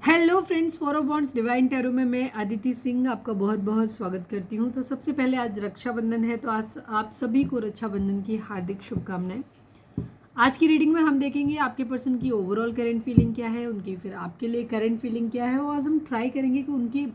Hello friends, four of wands divine tarot में मैं अदिति सिंह आपका बहुत बहुत स्वागत करती हूँ। तो सबसे पहले आज रक्षाबंधन है, तो आज आप सभी को रक्षाबंधन की हार्दिक शुभकामनाएं। आज की रीडिंग में हम देखेंगे आपके पर्सन की ओवरऑल करंट फीलिंग क्या है, उनकी फिर आपके लिए करंट फीलिंग क्या है, और आज हम ट्राई करेंगे कि उनकी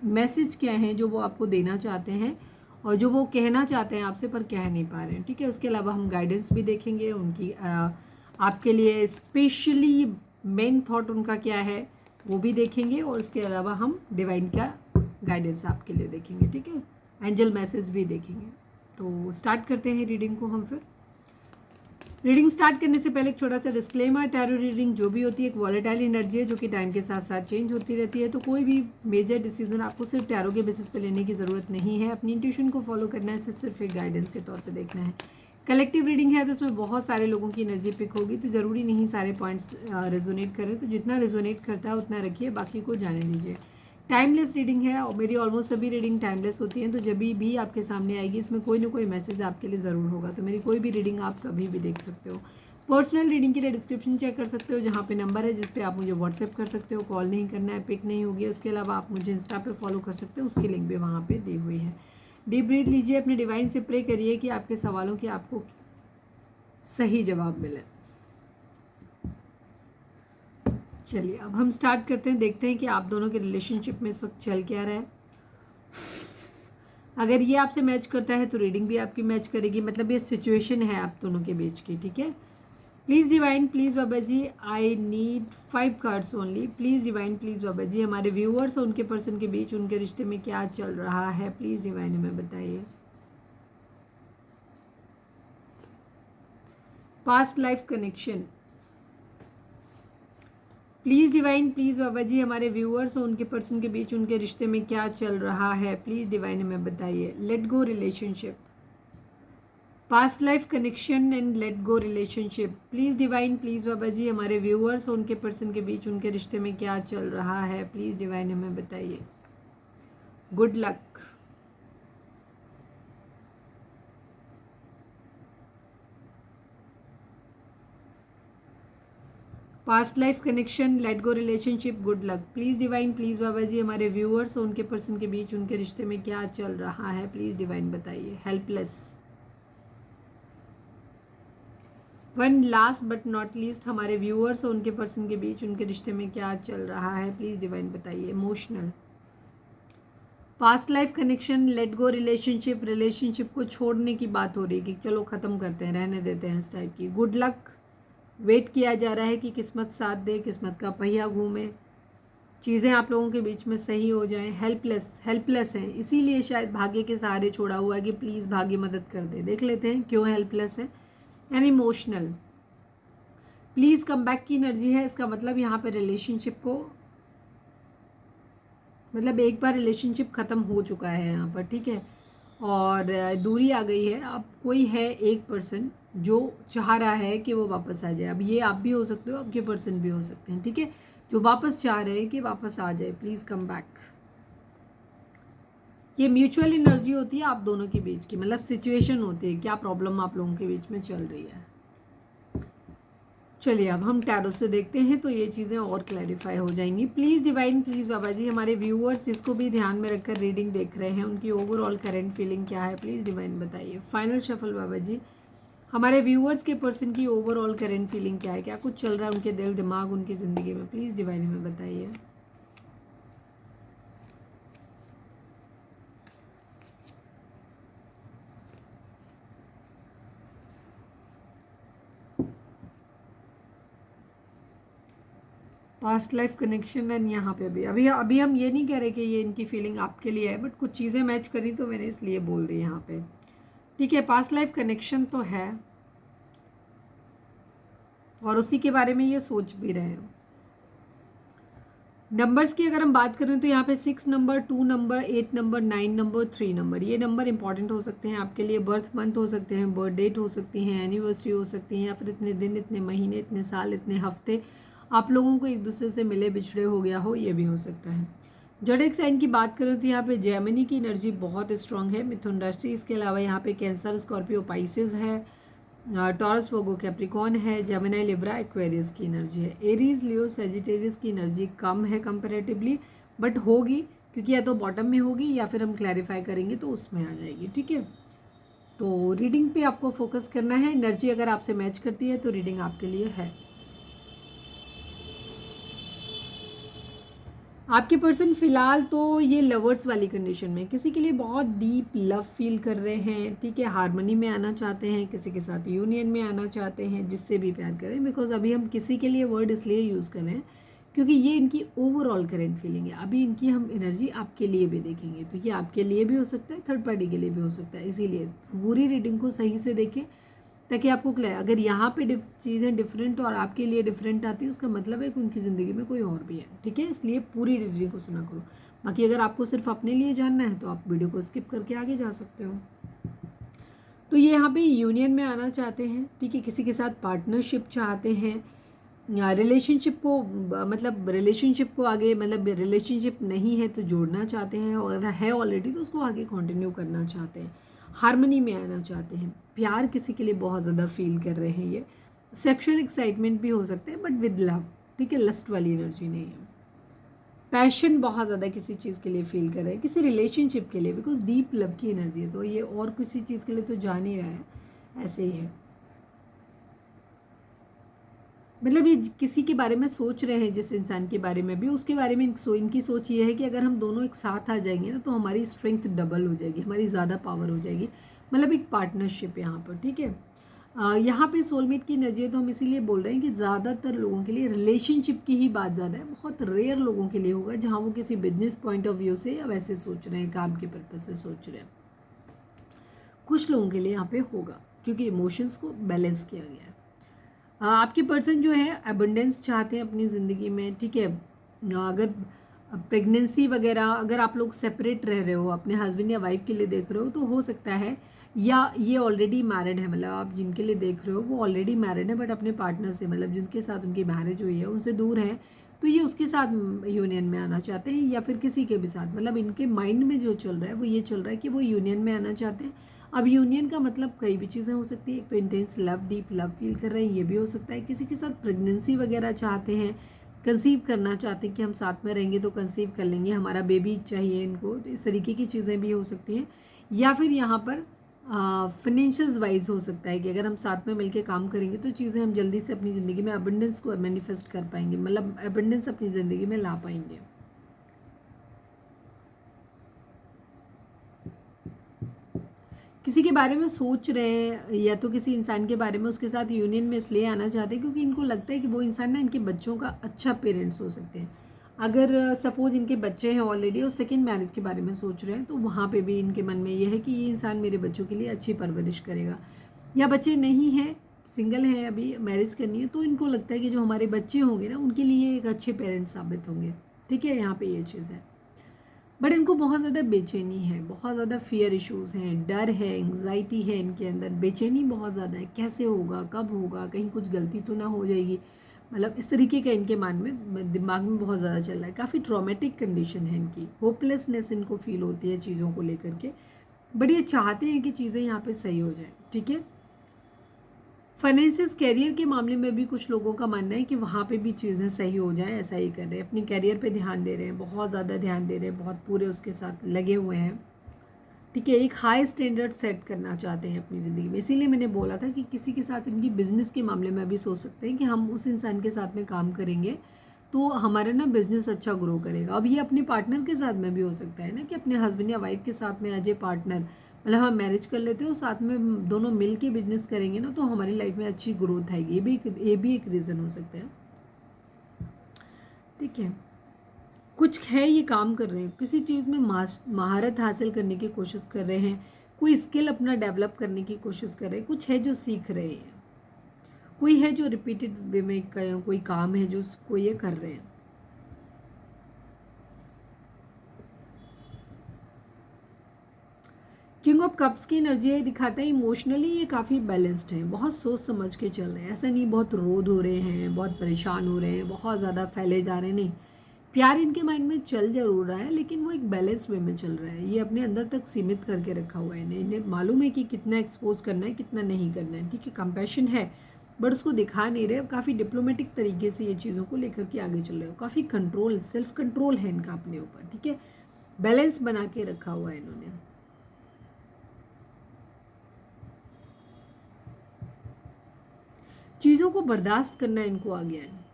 मैसेज क्या है जो वो आपको देना चाहते हैं और जो वो कहना चाहते हैं आपसे पर कह नहीं पा रहे हैं। ठीक है, उसके अलावा हम गाइडेंस भी देखेंगे उनकी आपके लिए स्पेशली मेन थॉट उनका क्या है वो भी देखेंगे, और उसके अलावा हम डिवाइन का गाइडेंस आपके लिए देखेंगे। ठीक है, एंजल मैसेज भी देखेंगे। तो स्टार्ट करते हैं रीडिंग को हम। फिर रीडिंग स्टार्ट करने से पहले एक छोटा सा डिस्क्लेमर, टैरो रीडिंग जो भी होती है एक वॉलेटाइल एनर्जी है जो कि टाइम के साथ साथ चेंज होती रहती है। तो कोई भी मेजर डिसीजन आपको सिर्फ टैरो के बेसिस पे लेने की ज़रूरत नहीं है। अपनी इंट्यूशन को फॉलो करना है, सिर्फ एक गाइडेंस के तौर पे देखना है। कलेक्टिव रीडिंग है तो उसमें बहुत सारे लोगों की एनर्जी पिक होगी, तो ज़रूरी नहीं सारे पॉइंट्स रेजोनेट करें। तो जितना रेजोनेट करता है उतना रखिए, बाकी को जाने दीजिए। टाइमलेस रीडिंग है और मेरी ऑलमोस्ट सभी रीडिंग टाइमलेस होती हैं, तो जब भी आपके सामने आएगी इसमें कोई ना कोई मैसेज आपके लिए ज़रूर होगा। तो मेरी कोई भी रीडिंग आप कभी भी देख सकते हो। पर्सनल रीडिंग के लिए डिस्क्रिप्शन चेक कर सकते हो, जहाँ पे नंबर है जिस पे आप मुझे व्हाट्सएप कर सकते हो। कॉल नहीं करना है, पिक नहीं होगी। उसके अलावा आप मुझे इंस्टा पे फॉलो कर सकते हो, उसकी लिंक भी वहाँ पे दी हुई है। डीप ब्रीथ लीजिए, अपने डिवाइन से प्रे करिए कि आपके सवालों के आपको सही जवाब मिले। चलिए अब हम स्टार्ट करते हैं, देखते हैं कि आप दोनों के रिलेशनशिप में इस वक्त चल क्या रहा है। अगर ये आपसे मैच करता है तो रीडिंग भी आपकी मैच करेगी, मतलब ये सिचुएशन है आप दोनों के बीच की। ठीक है, please divine, please Baba ji, I need 5 cards only. Please divine, please Baba ji, हमारे व्यूअर्स और उनके पर्सन के बीच उनके रिश्ते में क्या चल रहा है, प्लीज़ डिवाइन हमें बताइए। Past life connection, please divine, please Baba ji, हमारे व्यूअर्स और उनके पर्सन के बीच उनके रिश्ते में क्या चल रहा है, प्लीज़ डिवाइन हमें बताइए। Let go relationship, past life connection and let go relationship, please divine, please Baba ji, हमारे व्यूअर्स और उनके पर्सन के बीच उनके रिश्ते में क्या चल रहा है, प्लीज़ डिवाइन हमें बताइए। Good luck, past life connection, let go relationship, good luck, please divine, please Baba ji, हमारे व्यूअर्स और उनके पर्सन के बीच उनके रिश्ते में क्या चल रहा है, प्लीज़ डिवाइन बताइए। Helpless, one last but not least, हमारे व्यूअर्स और उनके पर्सन के बीच उनके रिश्ते में क्या चल रहा है, प्लीज़ डिवाइन बताइए। Emotional, past life connection, let go relationship, relationship को छोड़ने की बात हो रही है कि चलो ख़त्म करते हैं, रहने देते हैं, इस टाइप की। गुड लक, वेट किया जा रहा है कि किस्मत साथ दे, किस्मत का पहिया घूमे, चीज़ें आप लोगों के बीच में सही हो जाएं। हेल्पलेस, हेल्पलेस हैं, इसीलिए शायद भाग्य के सहारे छोड़ा हुआ है कि प्लीज़ भाग्य मदद कर दे। देख लेते हैं क्यों हेल्पलेस है। And emotional, please come back की एनर्जी है। इसका मतलब यहाँ पे रिलेशनशिप को, मतलब एक बार रिलेशनशिप ख़त्म हो चुका है यहाँ पर। ठीक है, और दूरी आ गई है। अब कोई है एक पर्सन जो चाह रहा है कि वो वापस आ जाए। अब ये आप भी हो सकते हो, आपके पर्सन भी हो सकते हैं। ठीक है, जो वापस चाह रहे हैं कि वापस आ जाए, प्लीज़ कम बैक। ये म्यूचुअल एनर्जी होती है आप दोनों के बीच की, मतलब सिचुएशन होती है, क्या प्रॉब्लम आप लोगों के बीच में चल रही है। चलिए अब हम टैरो से देखते हैं तो ये चीज़ें और क्लैरिफाई हो जाएंगी। Please divine, please Baba ji, हमारे व्यूअर्स जिसको भी ध्यान में रखकर रीडिंग देख रहे हैं उनकी ओवरऑल करंट फीलिंग क्या है, प्लीज़ डिवाइन बताइए। फाइनल शफल बाबा जी, हमारे व्यूअर्स के पर्सन की ओवरऑल करंट फीलिंग क्या है, क्या कुछ चल रहा है उनके दिल दिमाग उनकी ज़िंदगी में, प्लीज़ डिवाइन हमें बताइए। पास्ट लाइफ कनेक्शन एंड यहाँ पे भी अभी अभी हम ये नहीं कह रहे कि ये इनकी फीलिंग आपके लिए है, बट कुछ चीज़ें मैच करी तो मैंने इसलिए बोल दी यहाँ पे। ठीक है, पास्ट लाइफ कनेक्शन तो है और उसी के बारे में ये सोच भी रहे हैं। नंबर्स की अगर हम बात करें तो यहाँ पे 6 number, 2 number, 8 number, 9 number, 3 number, ये नंबर इंपॉर्टेंट हो सकते हैं आपके लिए। बर्थ मंथ हो सकते हैं, बर्थ डेट हो सकती हैं, एनिवर्सरी हो सकती हैं, या फिर इतने दिन, इतने महीने, इतने साल, इतने हफ्ते आप लोगों को एक दूसरे से मिले बिछड़े हो गया हो, ये भी हो सकता है। ज़ोडिएक साइन की बात करें तो यहाँ पे जेमिनी की एनर्जी बहुत स्ट्रांग है, मिथुन राशि, इसके अलावा यहाँ पे कैंसर, स्कॉर्पियो, पाइसेस है, टॉरस वोगो कैप्रिकॉन है, जेमिनी लिब्रा एक्वेरियस की एनर्जी है, एरीज लियो सेजिटेरियस की एनर्जी कम है कंपैरेटिवली, बट होगी क्योंकि या तो बॉटम में होगी या फिर हम क्लैरिफाई करेंगे तो उसमें आ जाएगी। ठीक है, तो रीडिंग पे आपको फोकस करना है। एनर्जी अगर आपसे मैच करती है तो रीडिंग आपके लिए है। आपके पर्सन फिलहाल तो ये लवर्स वाली कंडीशन में किसी के लिए बहुत डीप लव फील कर रहे हैं। ठीक है, हारमोनी में आना चाहते हैं, किसी के साथ यूनियन में आना चाहते हैं, जिससे भी प्यार करें। बिकॉज अभी हम किसी के लिए वर्ड इसलिए यूज़ कर रहे हैं क्योंकि ये इनकी ओवरऑल करेंट फीलिंग है। अभी इनकी हम एनर्जी आपके लिए भी देखेंगे, तो ये आपके लिए भी हो सकता है, थर्ड पार्टी के लिए भी हो सकता है। इसीलिए पूरी रीडिंग को सही से देखें ताकि आपको क्लियर, अगर यहाँ पे चीज़ें डिफरेंट और आपके लिए डिफरेंट आती है, उसका मतलब है कि उनकी ज़िंदगी में कोई और भी है। ठीक है, इसलिए पूरी रीडिंग को सुना करो। बाकी अगर आपको सिर्फ अपने लिए जानना है तो आप वीडियो को स्किप करके आगे जा सकते हो। तो ये यहाँ पे यूनियन में आना चाहते हैं। ठीक है, किसी के साथ पार्टनरशिप चाहते हैं, रिलेशनशिप को मतलब रिलेशनशिप को आगे, मतलब रिलेशनशिप नहीं है तो जोड़ना चाहते हैं, और है ऑलरेडी तो उसको आगे कंटिन्यू करना चाहते हैं। हार्मनी में आना चाहते हैं, प्यार किसी के लिए बहुत ज़्यादा फील कर रहे हैं। ये सेक्सुअल एक्साइटमेंट भी हो सकते हैं बट विद लव। ठीक है, लस्ट वाली एनर्जी नहीं है। पैशन बहुत ज़्यादा किसी चीज़ के लिए फील कर रहे हैं, किसी रिलेशनशिप के लिए, बिकॉज डीप लव की एनर्जी है। तो ये और किसी चीज़ के लिए तो जा नहीं रहा है, ऐसे ही है। मतलब ये किसी के बारे में सोच रहे हैं, जिस इंसान के बारे में भी, उसके बारे में इनकी सोच ये है कि अगर हम दोनों एक साथ आ जाएंगे ना तो हमारी स्ट्रेंथ डबल हो जाएगी, हमारी ज़्यादा पावर हो जाएगी। मतलब एक पार्टनरशिप यहाँ पर। ठीक है, यहाँ पे सोलमेट की एनर्जी है, तो हम इसीलिए बोल रहे हैं कि ज़्यादातर लोगों के लिए रिलेशनशिप की ही बात ज़्यादा है। बहुत रेयर लोगों के लिए होगा जहाँ वो किसी बिजनेस पॉइंट ऑफ व्यू से या वैसे सोच रहे हैं, काम के पर्पज से सोच रहे हैं। कुछ लोगों के लिए यहाँ पे होगा क्योंकि इमोशंस को बैलेंस किया गया है। आपके पर्सन जो है एबंडेंस चाहते हैं अपनी ज़िंदगी में। ठीक है, अगर प्रेगनेंसी वगैरह, अगर आप लोग सेपरेट रह रहे हो, अपने हस्बैंड या वाइफ के लिए देख रहे हो तो हो सकता है, या ये ऑलरेडी मैरिड है, मतलब आप जिनके लिए देख रहे हो वो ऑलरेडी मैरिड है बट अपने पार्टनर से, मतलब जिनके साथ उनकी मैरिज हुई है उनसे दूर है, तो ये उसके साथ यूनियन में आना चाहते हैं, या फिर किसी के भी साथ। मतलब इनके माइंड में जो चल रहा है वो ये चल रहा है कि वो यूनियन में आना चाहते हैं। अब यूनियन का मतलब कई भी चीज़ें हो सकती है। एक तो intense love, deep love feel कर रहे हैं, ये भी हो सकता है। किसी के साथ प्रेगनेंसी वगैरह चाहते हैं, कंसीव करना चाहते हैं कि हम साथ में रहेंगे तो कंसीव कर लेंगे, हमारा बेबी चाहिए इनको, तो इस तरीके की चीज़ें भी हो सकती हैं। या फिर यहाँ पर फाइनेंशियल्स वाइज हो सकता है कि अगर हम साथ में मिलकर काम करेंगे तो चीज़ें हम जल्दी से अपनी ज़िंदगी में अबंडेंस को मैनिफेस्ट कर पाएंगे, मतलब अबंडेंस अपनी ज़िंदगी में ला पाएंगे। किसी के बारे में सोच रहे हैं, या तो किसी इंसान के बारे में, उसके साथ यूनियन में इसलिए आना चाहते हैं क्योंकि इनको लगता है कि वो इंसान ना इनके बच्चों का अच्छा पेरेंट्स हो सकते हैं। अगर सपोज इनके बच्चे हैं ऑलरेडी और सेकंड मैरिज के बारे में सोच रहे हैं, तो वहाँ पे भी इनके मन में ये है कि ये इंसान मेरे बच्चों के लिए अच्छी परवरिश करेगा। या बच्चे नहीं हैं, सिंगल हैं, अभी मैरिज करनी है, तो इनको लगता है कि जो हमारे बच्चे होंगे ना उनके लिए एक अच्छे पेरेंट्स साबित होंगे। ठीक है, यहाँ पे ये चीज़ है। बट इनको बहुत ज़्यादा बेचैनी है, बहुत ज़्यादा फियर इश्यूज़ हैं, डर है, एंग्जाइटी है इनके अंदर, बेचैनी बहुत ज़्यादा है। कैसे होगा, कब होगा, कहीं कुछ गलती तो ना हो जाएगी, मतलब इस तरीके का इनके मन में, दिमाग में बहुत ज़्यादा चल रहा है। काफ़ी ट्रॉमेटिक कंडीशन है इनकी, होपलेसनेस इनको फील होती है चीज़ों को लेकर के। बट ये चाहते हैं कि चीज़ें यहाँ पे सही हो जाए। ठीक है, फाइनेंसिस कैरियर के मामले में भी कुछ लोगों का मानना है कि वहाँ पे भी चीज़ें सही हो जाएं, ऐसा ही कर रहे हैं, अपनी कैरियर पे ध्यान दे रहे हैं, बहुत ज़्यादा ध्यान दे रहे हैं, बहुत पूरे उसके साथ लगे हुए हैं। ठीक है, एक हाई स्टैंडर्ड सेट करना चाहते हैं अपनी ज़िंदगी में। इसीलिए मैंने बोला था कि किसी के साथ इनकी बिज़नेस के मामले में भी सोच सकते हैं कि हम उस इंसान के साथ में काम करेंगे तो हमारा ना बिज़नेस अच्छा ग्रो करेगा। अब ये अपने पार्टनर के साथ में भी हो सकता है ना कि अपने हस्बैंड या वाइफ के साथ में एज ए पार्टनर, मतलब हम मैरिज कर लेते हो, साथ में दोनों मिल के बिजनेस करेंगे ना तो हमारी लाइफ में अच्छी ग्रोथ आएगी। ये भी एक रीज़न हो सकता है। ठीक है, कुछ है ये काम कर रहे हैं, किसी चीज़ में महारत हासिल करने की कोशिश कर रहे हैं, कोई स्किल अपना डेवलप करने की कोशिश कर रहे हैं, कुछ है जो सीख रहे हैं, कोई है जो रिपीटेड वे में कोई काम है जो कोई ये कर रहे हैं। किंग ऑफ कप्स की एनर्जी है, दिखाता है इमोशनली ये काफ़ी बैलेंस्ड है, बहुत सोच समझ के चल रहे हैं। ऐसा नहीं बहुत रोध हो रहे हैं, बहुत परेशान हो रहे हैं, बहुत ज़्यादा फैले जा रहे हैं, नहीं, प्यार इनके माइंड में चल जरूर रहा है, लेकिन वो एक बैलेंस वे में चल रहा है। ये अपने अंदर तक सीमित करके रखा हुआ है इन्हें मालूम है कि कितना एक्सपोज करना है, कितना नहीं करना है। ठीक है, कंपैशन है बट उसको दिखा नहीं रहे। काफ़ी डिप्लोमेटिक तरीके से ये चीज़ों को लेकर के आगे चल रहे हो। काफ़ी कंट्रोल, सेल्फ कंट्रोल है इनका अपने ऊपर। ठीक है, बैलेंस बना के रखा हुआ है इन्होंने। चीज़ों को बर्दाश्त करना इनको आ गया है,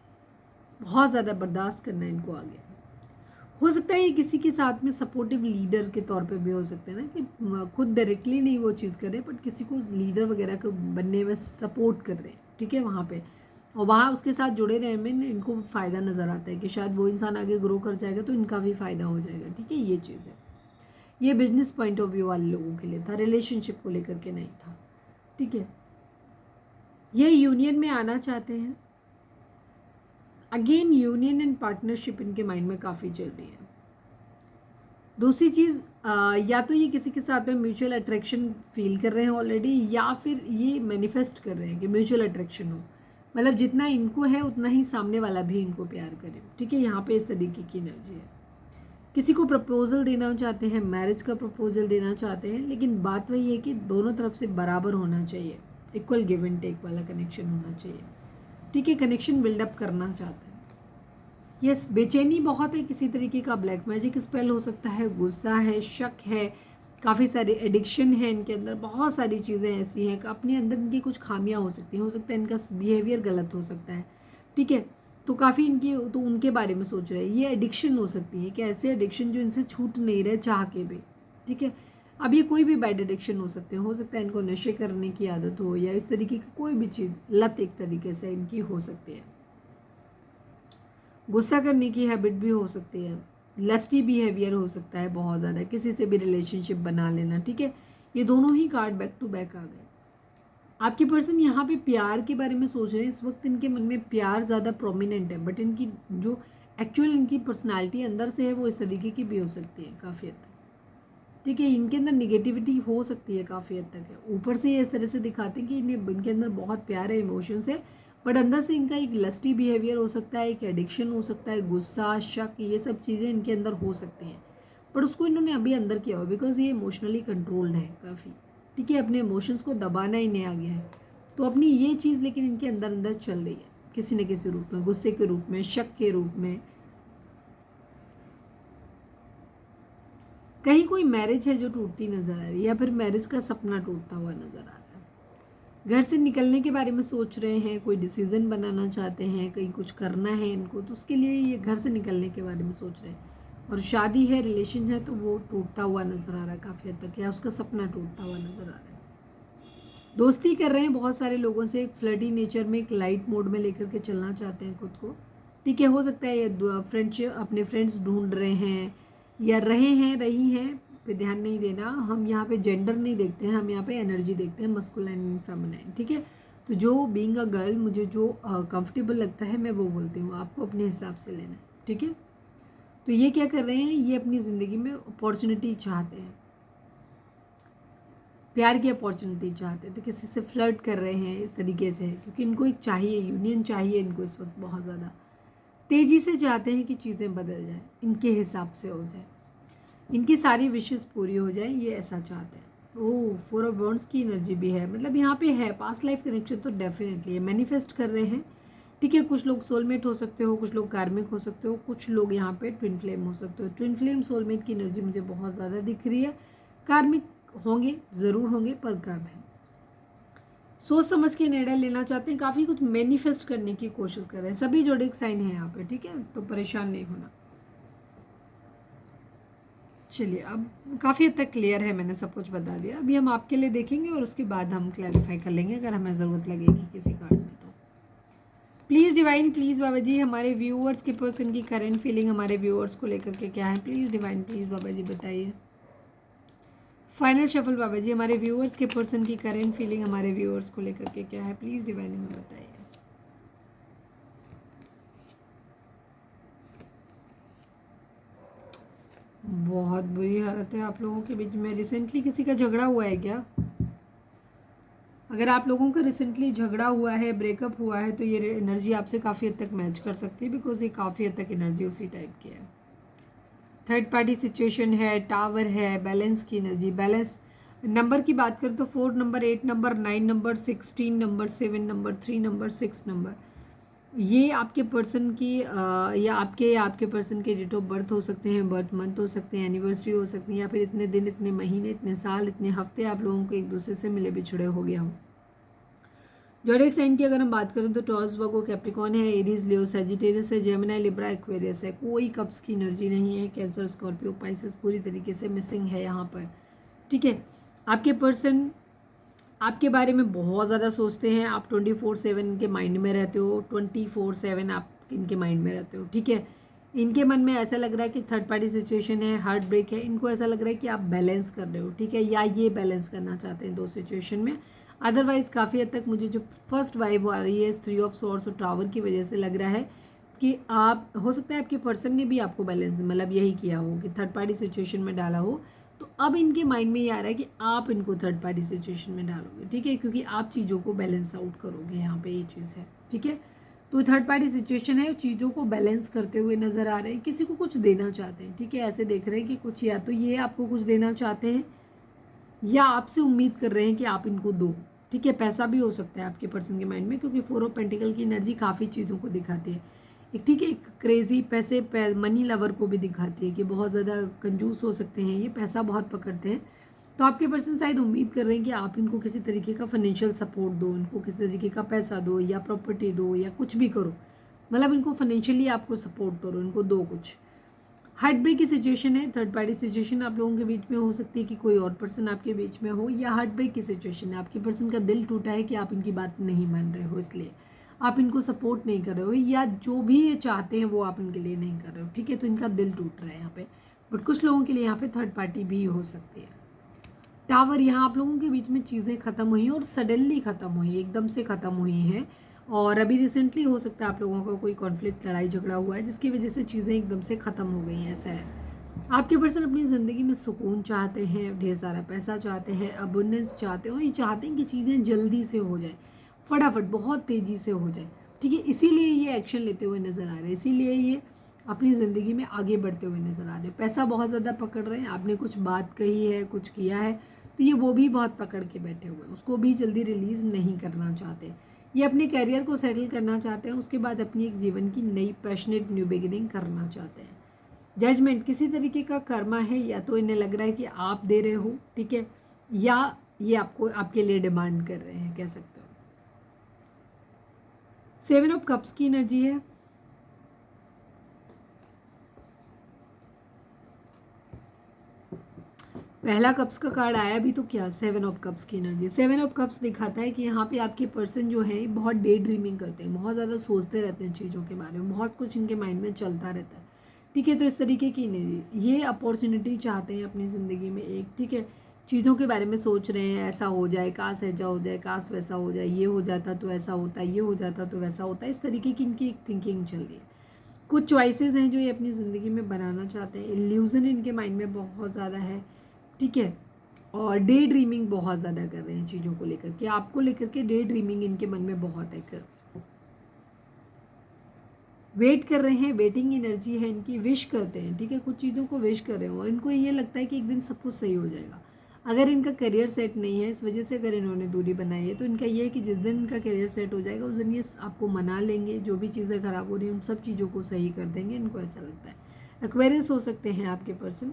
बहुत ज़्यादा बर्दाश्त करना इनको आ गया है। हो सकता है ये किसी के साथ में सपोर्टिव लीडर के तौर पे भी हो सकते हैं ना, कि खुद डायरेक्टली नहीं वो चीज़ कर रहे बट किसी को लीडर वगैरह को बनने में सपोर्ट कर रहे हैं। ठीक है, वहाँ पे और वहाँ उसके साथ जुड़े रहने में इनको फ़ायदा नज़र आता है कि शायद वो इंसान आगे ग्रो कर जाएगा तो इनका भी फ़ायदा हो जाएगा। ठीक है, ये चीज़ है। ये बिजनेस पॉइंट ऑफ व्यू वाले लोगों के लिए था, रिलेशनशिप को लेकर के नहीं था। ठीक है, ये यूनियन में आना चाहते हैं। अगेन यूनियन एंड पार्टनरशिप इनके माइंड में काफ़ी चल रही है। दूसरी चीज़, या तो ये किसी के साथ में म्यूचुअल अट्रैक्शन फील कर रहे हैं ऑलरेडी, या फिर ये मैनिफेस्ट कर रहे हैं कि म्यूचुअल अट्रैक्शन हो। मतलब जितना इनको है उतना ही सामने वाला भी इनको प्यार करे। ठीक है, यहाँ पे इस तरीके की एनर्जी है। किसी को प्रपोजल देना चाहते हैं, मैरिज का प्रपोजल देना चाहते हैं, लेकिन बात वही है कि दोनों तरफ से बराबर होना चाहिए, इक्वल गिव एंड टेक वाला कनेक्शन होना चाहिए। ठीक है, कनेक्शन बिल्डअप करना चाहते हैं। यस, बेचैनी बहुत है, किसी तरीके का ब्लैक मैजिक स्पेल हो सकता है, गुस्सा है, शक है, काफ़ी सारी एडिक्शन है इनके अंदर, बहुत सारी चीज़ें ऐसी हैं कि अपने अंदर इनकी कुछ खामियां हो सकती हैं। हो सकता है इनका बिहेवियर गलत हो सकता है। ठीक है, तो काफ़ी इनकी तो उनके बारे में सोच रहे हैं। ये एडिक्शन हो सकती है कि ऐसे एडिक्शन जो इनसे छूट नहीं रहे चाह के भी। ठीक है, अब ये कोई भी बैड एडिक्शन हो सकते हैं। हो सकता है इनको नशे करने की आदत हो या इस तरीके की कोई भी चीज़, लत एक तरीके से इनकी हो सकती है। गुस्सा करने की हैबिट भी हो सकती है, लस्टी बिहेवियर हो सकता है बहुत ज़्यादा, किसी से भी रिलेशनशिप बना लेना। ठीक है, ये दोनों ही कार्ड बैक टू बैक आ गए। आपके पर्सन यहाँ पे प्यार के बारे में सोच रहे हैं। इस वक्त इनके मन में प्यार ज़्यादा प्रोमिनेंट है, बट इनकी जो एक्चुअल इनकी पर्सनालिटी अंदर से है वो इस तरीके की भी हो सकती है काफ़ी हद तक। ठीक है, इनके अंदर निगेटिविटी हो सकती है काफ़ी हद तक है। ऊपर से ये इस तरह से दिखाते हैं कि इनके अंदर बहुत प्यार है, इमोशंस है, बट अंदर से इनका एक लस्टी बिहेवियर हो सकता है, एक एडिक्शन हो सकता है, गुस्सा, शक, ये सब चीज़ें इनके अंदर हो सकती हैं। बट उसको इन्होंने अभी अंदर किया हो बिकॉज ये इमोशनली कंट्रोल्ड है काफ़ी। ठीक है, अपने इमोशंस को दबाना ही नहीं आ गया है, तो अपनी ये चीज़ लेकिन इनके अंदर अंदर चल रही है किसी न किसी रूप में, गुस्से के रूप में, शक के रूप में। कहीं कोई मैरिज है जो टूटती नज़र आ रही है, या फिर मैरिज का सपना टूटता हुआ नज़र आ रहा है। घर से निकलने के बारे में सोच रहे हैं, कोई डिसीज़न बनाना चाहते हैं, कहीं कुछ करना है इनको, तो उसके लिए ये घर से निकलने के बारे में सोच रहे हैं। और शादी है, रिलेशन है, तो वो टूटता हुआ नज़र आ रहा है काफ़ी हद तक, या उसका सपना टूटता हुआ नज़र आ रहा है। दोस्ती कर रहे हैं बहुत सारे लोगों से, एक फ्लर्टी नेचर में, एक लाइट मोड में लेकर के चलना चाहते हैं खुद को। ठीक है, हो सकता है ये फ्रेंडशिप, अपने फ्रेंड्स ढूंढ रहे हैं या रहे हैं, रही हैं, पे ध्यान नहीं देना। हम यहाँ पे जेंडर नहीं देखते हैं, हम यहाँ पे एनर्जी देखते हैं, मस्कुलाइन एंड फेमिनाइन। ठीक है, तो जो बीइंग अ गर्ल मुझे जो कंफर्टेबल लगता है मैं वो बोलती हूँ, आपको अपने हिसाब से लेना है। ठीक है, तो ये क्या कर रहे हैं, ये अपनी ज़िंदगी में अपॉर्चुनिटी चाहते हैं, प्यार की अपॉर्चुनिटी चाहते हैं, तो किसी से फ्लर्ट कर रहे हैं इस तरीके से, क्योंकि इनको एक चाहिए, यूनियन चाहिए इनको इस वक्त बहुत ज़्यादा तेज़ी से चाहते हैं कि चीज़ें बदल जाएं, इनके हिसाब से हो जाए, इनकी सारी विशेस पूरी हो जाए, ये ऐसा चाहते हैं। ओह, 4 ऑफ वॉन्ड्स की एनर्जी भी है, मतलब यहाँ पे है पास्ट लाइफ कनेक्शन तो डेफिनेटली है, मैनिफेस्ट कर रहे हैं। ठीक है, कुछ लोग सोलमेट हो सकते हो, कुछ लोग कार्मिक हो सकते हो, कुछ लोग यहाँ पे ट्विन फ्लेम हो सकते हो। ट्विन फ्लेम सोलमेट की एनर्जी मुझे बहुत ज़्यादा दिख रही है। कार्मिक होंगे, ज़रूर होंगे, पर कब है। सोच समझ के निर्णय लेना चाहते हैं, काफ़ी कुछ मैनिफेस्ट करने की कोशिश कर रहे हैं। सभी जोडिक साइन है यहाँ पे। ठीक है, तो परेशान नहीं होना। चलिए, अब काफ़ी हद तक क्लियर है, मैंने सब कुछ बता दिया। अभी हम आपके लिए देखेंगे और उसके बाद हम क्लैरिफाई कर लेंगे अगर हमें ज़रूरत लगेगी किसी कार्ड में तो। Please divine, please Baba ji, हमारे व्यूअर्स के पर्सन की करेंट फीलिंग हमारे व्यूअर्स को लेकर के क्या है, प्लीज़ डिवाइन, प्लीज़ बाबा जी बताइए। फाइनल शफल बाबा जी, हमारे व्यूअर्स के पर्सन की करेंट फीलिंग हमारे व्यूअर्स को लेकर के क्या है, प्लीज़ डिवाइन हमें बताइए। बहुत बुरी हालत है आप लोगों के बीच में। रिसेंटली किसी का झगड़ा हुआ है क्या? अगर आप लोगों का रिसेंटली झगड़ा हुआ है, ब्रेकअप हुआ है, तो ये एनर्जी आपसे काफ़ी हद तक मैच कर सकती है, बिकॉज ये काफ़ी हद तक एनर्जी उसी टाइप की है। थर्ड पार्टी सिचुएशन है, टावर है, बैलेंस की एनर्जी। बैलेंस नंबर की बात करें तो 4 number, 8 number, 9 number, 16 number, 7 number, 3 number, 6 number, ये आपके पर्सन की या आपके पर्सन के डेट ऑफ बर्थ हो सकते हैं, बर्थ मंथ हो सकते हैं, एनिवर्सरी हो सकती है, या फिर इतने दिन, इतने महीने, इतने साल, इतने हफ्ते आप लोगों को एक दूसरे से मिले बिछड़े हो गया हो। ज़ोडिएक साइन की अगर हम बात करें तो टॉरस, वर्गो, कैप्रिकॉर्न है, एरीज, लियो, सैजिटेरियस है, जेमिनी, लिब्रा, एक्वेरियस है। कोई कप्स की एनर्जी नहीं है। कैंसर, स्कॉर्पियो, पाइसेस पूरी तरीके से मिसिंग है यहाँ पर। ठीक है, आपके पर्सन आपके बारे में बहुत ज़्यादा सोचते हैं। आप 24/7 इनके माइंड में रहते हो, 24/7 आप इनके माइंड में रहते हो। ठीक है, इनके मन में ऐसा लग रहा है कि थर्ड पार्टी सिचुएशन है, हार्ट ब्रेक है, इनको ऐसा लग रहा है कि आप बैलेंस कर रहे हो। ठीक है, या ये बैलेंस करना चाहते हैं दो सिचुएशन में। अदरवाइज काफ़ी हद तक मुझे जो फर्स्ट वाइब आ रही है 3 ऑफ स्वॉर्ड्स और टावर की वजह से लग रहा है कि आप, हो सकता है आपके पर्सन ने भी आपको बैलेंस मतलब यही किया हो कि थर्ड पार्टी सिचुएशन में डाला हो, तो अब इनके माइंड में ये आ रहा है कि आप इनको थर्ड पार्टी सिचुएशन में डालोगे। ठीक है, क्योंकि आप चीज़ों को बैलेंस आउट करोगे, यहाँ पे ये चीज़ है। ठीक है, तो थर्ड पार्टी सिचुएशन है, चीज़ों को बैलेंस करते हुए नज़र आ रहे हैं, किसी को कुछ देना चाहते हैं। ठीक है, ऐसे देख रहे हैं कि कुछ, या तो ये आपको कुछ देना चाहते हैं या आपसे उम्मीद कर रहे हैं कि आप इनको दो। ठीक है, पैसा भी हो सकता है आपके पर्सन के माइंड में, क्योंकि 4 ऑफ पेंटिकल की एनर्जी काफ़ी चीज़ों को दिखाती है। एक, ठीक है, एक क्रेजी पैसे मनी लवर को भी दिखाती है कि बहुत ज़्यादा कंजूस हो सकते हैं, ये पैसा बहुत पकड़ते हैं। तो आपके पर्सन शायद उम्मीद कर रहे हैं कि आप इनको किसी तरीके का फाइनेंशियल सपोर्ट दो, इनको किसी तरीके का पैसा दो या प्रॉपर्टी दो या कुछ भी करो, मतलब इनको फाइनेंशियली आपको सपोर्ट करो, इनको दो कुछ। हार्ट ब्रेक की सिचुएशन है, थर्ड पार्टी सिचुएशन आप लोगों के बीच में हो सकती है कि कोई और पर्सन आपके बीच में हो, या हार्ट ब्रेक की सिचुएशन है, आपके पर्सन का दिल टूटा है कि आप इनकी बात नहीं मान रहे हो, इसलिए आप इनको सपोर्ट नहीं कर रहे हो, या जो भी ये चाहते हैं वो आप इनके लिए नहीं कर रहे हो। ठीक है, तो इनका दिल टूट रहा है यहाँ पे। बट कुछ लोगों के लिए यहाँ पे थर्ड पार्टी भी हो सकती है। टावर, यहाँ आप लोगों के बीच में चीज़ें ख़त्म हुई और सडनली ख़त्म हुई, एकदम से ख़त्म हुई हैं। और अभी रिसेंटली हो सकता है आप लोगों का कोई कॉन्फ्लिक्ट, लड़ाई झगड़ा हुआ है, जिसकी वजह से चीज़ें एकदम से ख़त्म हो गई हैं, ऐसा है। आपके पर्सन अपनी ज़िंदगी में सुकून चाहते हैं, ढेर सारा पैसा चाहते हैं, अबुंडेंस चाहते हैं, और ये चाहते हैं कि चीज़ें जल्दी से हो जाए, फटाफट, बहुत तेज़ी से हो जाए। ठीक है, इसीलिए ये एक्शन लेते हुए नज़र आ रहे हैं, इसीलिए ये अपनी ज़िंदगी में आगे बढ़ते हुए नज़र आ रहे हैं। पैसा बहुत ज़्यादा पकड़ रहे हैं, आपने कुछ बात कही है, कुछ किया है, तो ये वो भी बहुत पकड़ के बैठे हुए हैं, उसको भी जल्दी रिलीज़ नहीं करना चाहते। ये अपने करियर को सेटल करना चाहते हैं, उसके बाद अपनी एक जीवन की नई पैशनेट न्यू बिगिनिंग करना चाहते हैं। जजमेंट, किसी तरीके का कर्मा है, या तो इन्हें लग रहा है कि आप दे रहे हो, ठीक है, या ये आपको, आपके लिए डिमांड कर रहे हैं, कह सकते हो। 7 ऑफ कप्स की एनर्जी है। पहला कप्स का कार्ड आया भी तो क्या, 7 ऑफ कप्स की एनर्जी। 7 ऑफ कप्स दिखाता है कि यहाँ पे आपके पर्सन जो है बहुत डे ड्रीमिंग करते हैं, बहुत ज़्यादा सोचते रहते हैं चीज़ों के बारे में, बहुत कुछ इनके माइंड में चलता रहता है। ठीक है, तो इस तरीके की एनर्जी, ये अपॉर्चुनिटी चाहते हैं अपनी ज़िंदगी में एक। ठीक है, चीज़ों के बारे में सोच रहे हैं, ऐसा हो जाए, काश ऐसा हो जाए, काश वैसा हो जाए, ये हो जाता तो ऐसा होता, ये हो जाता तो वैसा होता, इस तरीके की इनकी एक थिंकिंग चल रही है। कुछ चॉइसेस हैं जो ये अपनी ज़िंदगी में बनाना चाहते हैं। इल्यूज़न इनके माइंड में बहुत ज़्यादा है। ठीक है, और डे ड्रीमिंग बहुत ज़्यादा कर रहे हैं चीज़ों को लेकर के, आपको लेकर के डे ड्रीमिंग इनके मन में बहुत है। वेट कर रहे हैं, वेटिंग एनर्जी है इनकी, विश करते हैं। ठीक है, कुछ चीज़ों को विश कर रहे हो और इनको ये लगता है कि एक दिन सब कुछ सही हो जाएगा। अगर इनका करियर सेट नहीं है, इस वजह से अगर इन्होंने दूरी बनाई है, तो इनका ये है कि जिस दिन इनका करियर सेट हो जाएगा उस दिन ये आपको मना लेंगे, जो भी चीज़ें ख़राब हो रही हैं उन सब चीज़ों को सही कर देंगे, इनको ऐसा लगता है। एक्वेरियस हो सकते हैं आपके पर्सन,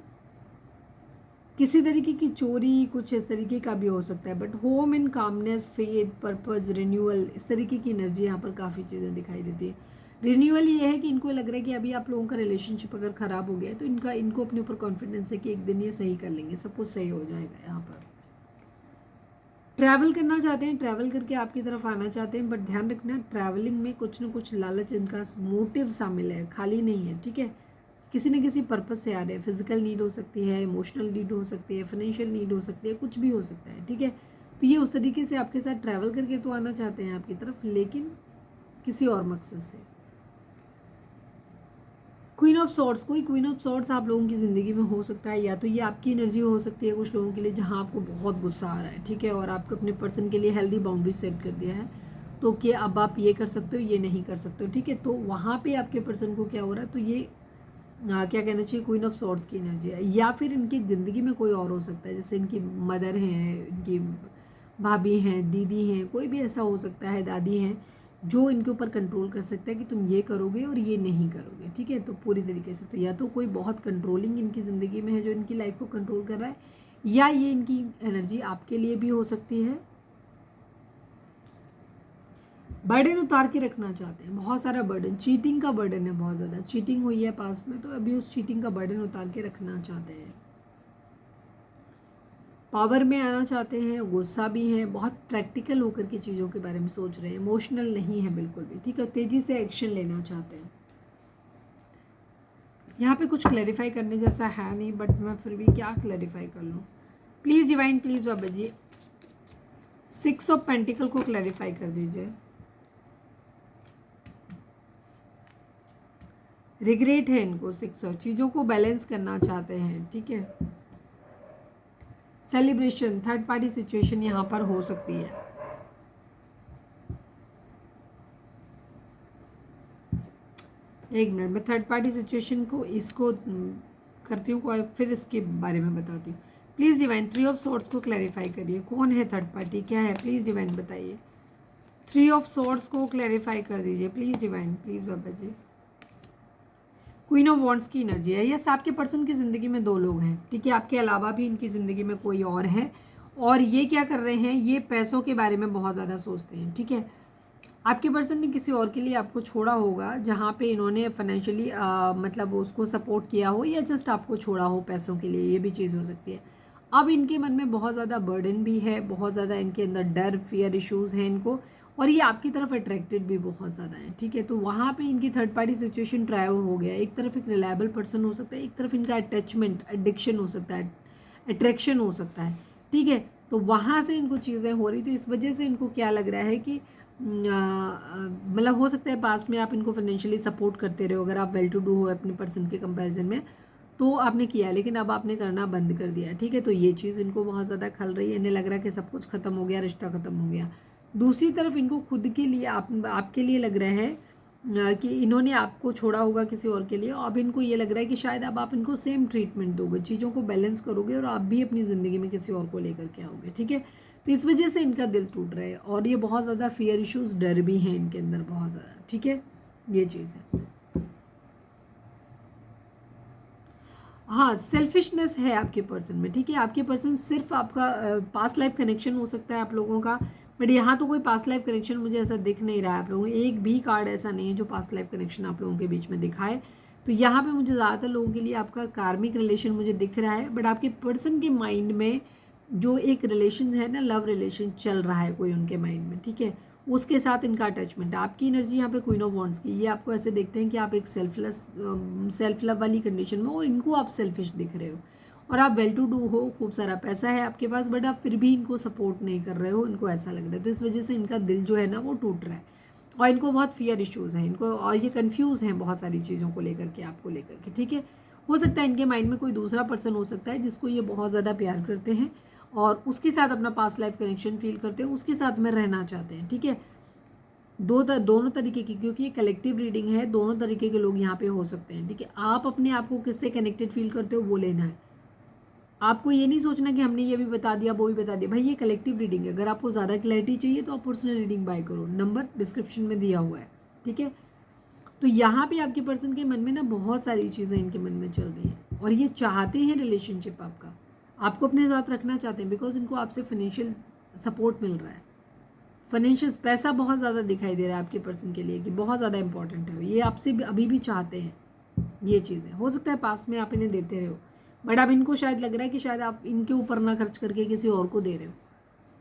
किसी तरीके की चोरी, कुछ इस तरीके का भी हो सकता है, but home in calmness, faith, purpose, renewal, इस तरीके की एनर्जी यहाँ पर काफ़ी चीज़ें दिखाई देती है। रिन्यूअल ये है कि इनको लग रहा है कि अभी आप लोगों का रिलेशनशिप अगर ख़राब हो गया है तो इनको अपने ऊपर कॉन्फिडेंस है कि एक दिन ये सही कर लेंगे, सब कुछ सही हो जाएगा। यहाँ पर ट्रैवल करना चाहते हैं, ट्रैवल करके आपकी तरफ आना चाहते हैं, बट ध्यान रखना ट्रैवलिंग में कुछ ना कुछ लालच, इनका मोटिव शामिल है, खाली नहीं है। ठीक है, किसी न किसी पर्पस से आ रहे हैं, फिजिकल नीड हो सकती है, इमोशनल नीड हो सकती है, फाइनेंशियल नीड हो सकती है, कुछ भी हो सकता है। ठीक है, तो ये उस तरीके से आपके साथ ट्रैवल करके तो आना चाहते हैं आपकी तरफ, लेकिन किसी और मकसद से। क्वीन ऑफ सॉर्ड्स, कोई क्वीन ऑफ सॉर्ड्स आप लोगों की ज़िंदगी में हो सकता है, या तो ये आपकी एनर्जी हो सकती है कुछ लोगों के लिए जहाँ आपको बहुत गुस्सा आ रहा है, ठीक है, और आपको अपने पर्सन के लिए हेल्दी बाउंड्री सेट कर दिया है, तो कि अब आप ये कर सकते हो, ये नहीं कर सकते हो, ठीक है। तो वहाँ पे आपके पर्सन को क्या हो रहा है, तो ये क्या कहना चाहिए, क्वीन ऑफ सॉर्ड्स की एनर्जी है, या फिर इनकी ज़िंदगी में कोई और हो सकता है, जैसे इनकी मदर हैं, इनकी भाभी हैं, दीदी हैं, कोई भी ऐसा हो सकता है, दादी हैं, जो इनके ऊपर कंट्रोल कर सकता है कि तुम ये करोगे और ये नहीं करोगे, ठीक है। तो पूरी तरीके से तो या तो कोई बहुत कंट्रोलिंग इनकी ज़िंदगी में है जो इनकी लाइफ को कंट्रोल कर रहा है, या ये इनकी एनर्जी आपके लिए भी हो सकती है। बर्डन उतार के रखना चाहते हैं, बहुत सारा बर्डन, चीटिंग का बर्डन है, बहुत ज़्यादा चीटिंग हुई है पास्ट में, तो अभी उस चीटिंग का बर्डन उतार के रखना चाहते हैं, पावर में आना चाहते हैं, गुस्सा भी है, बहुत प्रैक्टिकल होकर के चीज़ों के बारे में सोच रहे हैं, इमोशनल नहीं है बिल्कुल भी, ठीक है, तेज़ी से एक्शन लेना चाहते हैं। यहाँ पे कुछ क्लैरिफाई करने जैसा है नहीं, बट मैं फिर भी क्या क्लैरिफाई कर लूँ। Please divine, please Baba ji 6 of pentacles को क्लैरिफाई कर दीजिए। रिग्रेट है इनको, 6 ऑफ चीज़ों को बैलेंस करना चाहते हैं, ठीक है। सेलिब्रेशन, थर्ड पार्टी सिचुएशन यहाँ पर हो सकती है। एक मिनट, मैं थर्ड पार्टी सिचुएशन को इसको करती हूँ और फिर इसके बारे में बताती हूँ। प्लीज़ डिवाइन 3 ऑफ सॉर्ड्स को क्लैरिफाई करिए, कौन है थर्ड पार्टी, क्या है, प्लीज़ डिवाइन बताइए। 3 ऑफ सॉर्ड्स को क्लैरिफाई कर दीजिए please divine, please Baba ji. Queen of wands की एनर्जी है, यस आपके पर्सन की ज़िंदगी में 2 लोग हैं, ठीक है, आपके अलावा भी इनकी ज़िंदगी में कोई और है, और ये क्या कर रहे हैं, ये पैसों के बारे में बहुत ज़्यादा सोचते हैं, ठीक है। आपके पर्सन ने किसी और के लिए आपको छोड़ा होगा, जहाँ पे इन्होंने फाइनेंशियली मतलब उसको सपोर्ट किया हो, या जस्ट आपको छोड़ा हो पैसों के लिए, ये भी चीज़ हो सकती है। अब इनके मन में बहुत ज़्यादा बर्डन भी है, बहुत ज़्यादा इनके अंदर डर, फियर इश्यूज़ हैं इनको, और ये आपकी तरफ अट्रैक्टेड भी बहुत ज़्यादा है, ठीक है। तो वहाँ पे इनकी थर्ड पार्टी सिचुएशन ट्राई हो गया, एक तरफ एक रिलायबल पर्सन हो सकता है, एक तरफ इनका अटैचमेंट, एडिक्शन हो सकता है, अट्रैक्शन हो सकता है, ठीक है। तो वहाँ से इनको चीज़ें हो रही, तो इस वजह से इनको क्या लग रहा है कि मतलब हो सकता है पास्ट में आप इनको फाइनेंशियली सपोर्ट करते रहे हो, अगर आप वेल टू डू हो अपने पर्सन के कंपैरिजन में, तो आपने किया, लेकिन अब आपने करना बंद कर दिया, ठीक है। तो ये चीज़ इनको बहुत ज़्यादा खल रही है, इन्हें लग रहा है कि सब कुछ खत्म हो गया, रिश्ता खत्म हो गया। दूसरी तरफ इनको खुद के लिए आपके लिए लग रहा है कि इन्होंने आपको छोड़ा होगा किसी और के लिए, अब इनको ये लग रहा है कि शायद अब आप इनको सेम ट्रीटमेंट दोगे, चीज़ों को बैलेंस करोगे और आप भी अपनी ज़िंदगी में किसी और को लेकर के आओगे, ठीक है। तो इस वजह से इनका दिल टूट रहा है, और ये बहुत ज़्यादा फियर इश्यूज़, डर भी हैं इनके अंदर बहुत ज़्यादा, ठीक है, ये चीज़ है। हाँ, सेल्फिशनेस है आपके पर्सन में, ठीक है। आपके पर्सन सिर्फ आपका पास्ट लाइफ कनेक्शन हो सकता है आप लोगों का, बट यहाँ तो कोई पास्ट लाइफ कनेक्शन मुझे ऐसा दिख नहीं रहा है आप लोगों को, एक भी कार्ड ऐसा नहीं है जो पास्ट लाइफ कनेक्शन आप लोगों के बीच में दिखाए। तो यहाँ पे मुझे ज़्यादातर लोगों के लिए आपका कार्मिक रिलेशन मुझे दिख रहा है, बट आपके पर्सन के माइंड में जो एक रिलेशन है ना, लव रिलेशन चल रहा है कोई उनके माइंड में, ठीक है, उसके साथ इनका अटैचमेंट है। आपकी एनर्जी यहाँ पे क्वीन ऑफ वॉन्ड्स की, ये आपको ऐसे देखते हैं कि आप एक सेल्फ लव वाली कंडीशन में, और इनको आप सेल्फिश दिख रहे हो, और आप वेल टू डू हो, खूब सारा पैसा है आपके पास, बट आप फिर भी इनको सपोर्ट नहीं कर रहे हो, इनको ऐसा लग रहा है। तो इस वजह से इनका दिल जो है ना वो टूट रहा है, और इनको बहुत फियर इश्यूज़ हैं इनको, और ये कन्फ्यूज़ हैं बहुत सारी चीज़ों को लेकर के, आपको लेकर के, ठीक है। हो सकता है इनके माइंड में कोई दूसरा पर्सन हो सकता है जिसको ये बहुत ज़्यादा प्यार करते हैं, और उसके साथ अपना पास्ट लाइफ कनेक्शन फील करते हैं, उसके साथ में रहना चाहते हैं, ठीक है। दोनों तरीके की, क्योंकि ये कलेक्टिव रीडिंग है, दोनों तरीके के लोग यहाँ पे हो सकते हैं, ठीक है। आप अपने आप को किससे कनेक्टेड फील करते हो वो लेना है, आपको ये नहीं सोचना कि हमने ये भी बता दिया वो भी बता दिया, भाई ये कलेक्टिव रीडिंग है। अगर आपको ज़्यादा क्लैरिटी चाहिए तो आप पर्सनल रीडिंग बाय करो, नंबर डिस्क्रिप्शन में दिया हुआ है, ठीक है। तो यहाँ पे आपके पर्सन के मन में ना बहुत सारी चीज़ें इनके मन में चल रही हैं, और ये चाहते हैं रिलेशनशिप आपका, आपको अपने साथ रखना चाहते हैं, बिकॉज इनको आपसे फाइनेंशियल सपोर्ट मिल रहा है, फाइनेंशियल पैसा बहुत ज़्यादा दिखाई दे रहा है आपके पर्सन के लिए कि बहुत ज़्यादा इंपॉर्टेंट है, ये आपसे अभी भी चाहते हैं। ये चीज़ें हो सकता है पास्ट में आप इन्हें देते रहे हो, बट अब इनको शायद लग रहा है कि शायद आप इनके ऊपर ना खर्च करके किसी और को दे रहे हो,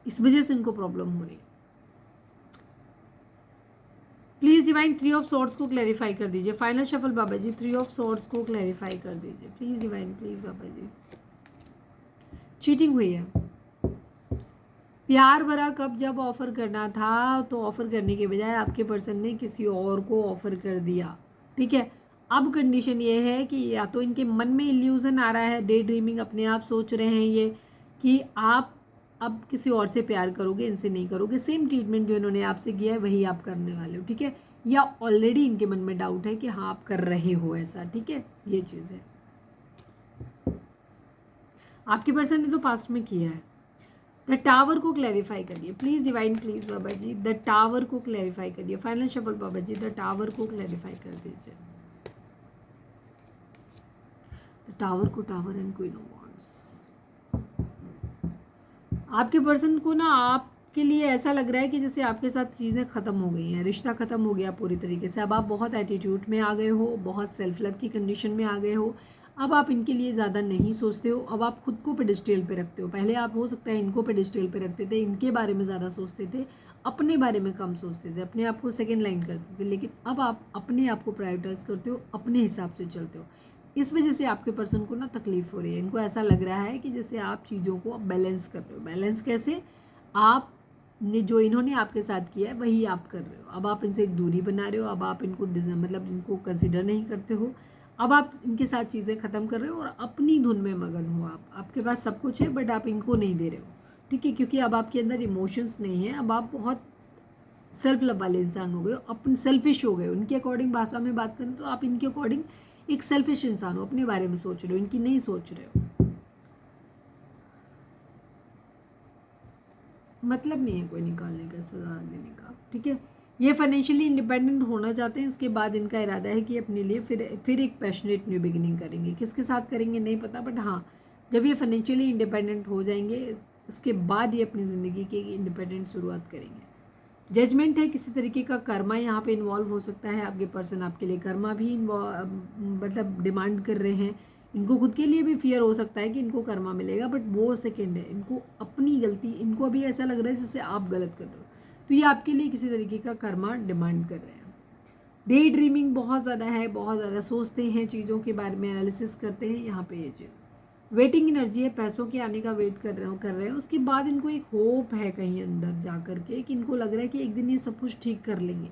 इस वजह से इनको प्रॉब्लम हो रही है। प्लीज़ डिवाइन 3 ऑफ सॉर्ड्स को क्लैरिफाई कर दीजिए, final shuffle Baba ji 3 of swords को क्लैरिफाई कर दीजिए please divine, please Baba ji. Cheating हुई है, प्यार भरा कब जब ऑफर करना था, तो ऑफर करने के बजाय आपके पर्सन ने किसी और को ऑफर कर दिया, ठीक है। अब कंडीशन ये है कि या तो इनके मन में इल्यूजन आ रहा है, डे ड्रीमिंग, अपने आप सोच रहे हैं ये कि आप अब किसी और से प्यार करोगे, इनसे नहीं करोगे, सेम ट्रीटमेंट जो इन्होंने आपसे किया है वही आप करने वाले हो, ठीक है। या ऑलरेडी इनके मन में डाउट है कि हाँ आप कर रहे हो ऐसा, ठीक है, ये चीज़ है। आपके पर्सन ने तो पास्ट में किया है। द टावर को क्लैरिफाई करिए please divine, please Baba ji, the tower को क्लैरिफाई करिए। Final shuffle Baba ji, the tower को क्लैरिफाई कर दीजिए। द टावर को, tower and queen of wands. आपके पर्सन को ना आपके लिए ऐसा लग रहा है कि जैसे आपके साथ चीज़ें ख़त्म हो गई हैं, रिश्ता ख़त्म हो गया पूरी तरीके से। अब आप बहुत एटीट्यूड में आ गए हो, बहुत सेल्फ लव की कंडीशन में आ गए हो। अब आप इनके लिए ज़्यादा नहीं सोचते हो, अब आप खुद को पेडिस्टल पे रखते हो। पहले आप हो सकता है इनको पेडिस्टल पे रखते थे, इनके बारे में ज़्यादा सोचते थे, अपने बारे में कम सोचते थे, अपने आप को सेकेंड लाइन करते थे। लेकिन अब आप अपने आप को प्रायोरिटाइज करते हो, अपने हिसाब से चलते हो। इस वजह से आपके पर्सन को ना तकलीफ हो रही है। इनको ऐसा लग रहा है कि जैसे आप चीज़ों को बैलेंस कर रहे हो। बैलेंस कैसे? आप ने जो इन्होंने आपके साथ किया है वही आप कर रहे हो। अब आप इनसे एक दूरी बना रहे हो, अब आप इनको मतलब इनको कंसिडर नहीं करते हो। अब आप इनके साथ चीज़ें ख़त्म कर रहे हो और अपनी धुन में मगन हो। आपके पास सब कुछ है बट आप इनको नहीं दे रहे हो, ठीक है, क्योंकि अब आपके अंदर इमोशंस नहीं है। अब आप बहुत सेल्फ लव वाले इंसान हो गए हो, अपन सेल्फिश हो गए हो। उनके अकॉर्डिंग भाषा में बात करें तो आप इनके अकॉर्डिंग एक सेल्फिश इंसान हो, अपने बारे में सोच रहे हो, इनकी नहीं सोच रहे हो। मतलब नहीं है कोई निकालने का, सुधार देने का, ठीक है। ये फाइनेंशियली इंडिपेंडेंट होना चाहते हैं। इसके बाद इनका इरादा है कि अपने लिए फिर एक पैशनेट न्यू बिगिनिंग करेंगे। किसके साथ करेंगे नहीं पता, बट हाँ जब ये फाइनेंशियली इंडिपेंडेंट हो जाएंगे इसके बाद ये अपनी ज़िंदगी की इंडिपेंडेंट शुरुआत करेंगे। जजमेंट है, किसी तरीके का कर्मा यहाँ पे इन्वॉल्व हो सकता है। आपके पर्सन आपके लिए कर्मा भी मतलब डिमांड कर रहे हैं। इनको खुद के लिए भी फियर हो सकता है कि इनको कर्मा मिलेगा, बट वो सेकेंड है। इनको अपनी गलती, इनको अभी ऐसा लग रहा है जैसे आप गलत कर रहे हो, तो ये आपके लिए किसी तरीके का कर्मा डिमांड कर रहे हैं। डे ड्रीमिंग बहुत ज़्यादा है, बहुत ज़्यादा सोचते हैं, चीज़ों के बारे में एनालिसिस करते हैं। यहाँ पे ये चीज़ वेटिंग एनर्जी है, पैसों के आने का वेट कर रहे हैं। उसके बाद इनको एक होप है कहीं अंदर जा कर के कि इनको लग रहा है कि एक दिन ये सब कुछ ठीक कर लेंगे।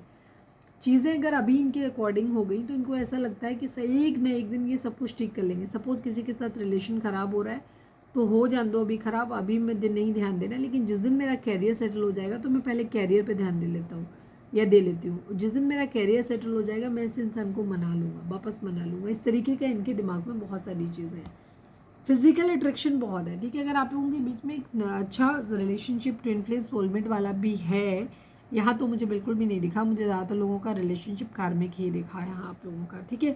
चीज़ें अगर अभी इनके अकॉर्डिंग हो गई तो इनको ऐसा लगता है कि सही एक न एक दिन ये सब कुछ ठीक कर लेंगे। सपोज़ किसी के साथ रिलेशन ख़राब हो रहा है तो हो जान दो अभी ख़राब, अभी मैं नहीं ध्यान देना, लेकिन जिस दिन मेरा कैरियर सेटल हो जाएगा तो मैं पहले कैरियर पे ध्यान दे लेता हूँ या दे लेती हूँ। जिस दिन मेरा कैरियर सेटल हो जाएगा मैं इस इंसान को मना लूँगा, वापस मना लूँगा। इस तरीके का इनके दिमाग में बहुत सारी चीज़ें हैं। फिजिकल अट्रैक्शन बहुत है, ठीक है। अगर आप लोगों के बीच में एक अच्छा रिलेशनशिप ट्विन फ्लेम सोलमेट वाला भी है, यहाँ तो मुझे बिल्कुल भी नहीं दिखा। मुझे ज़्यादातर लोगों का रिलेशनशिप कार्मिक ही दिखा है यहाँ आप लोगों का, ठीक है।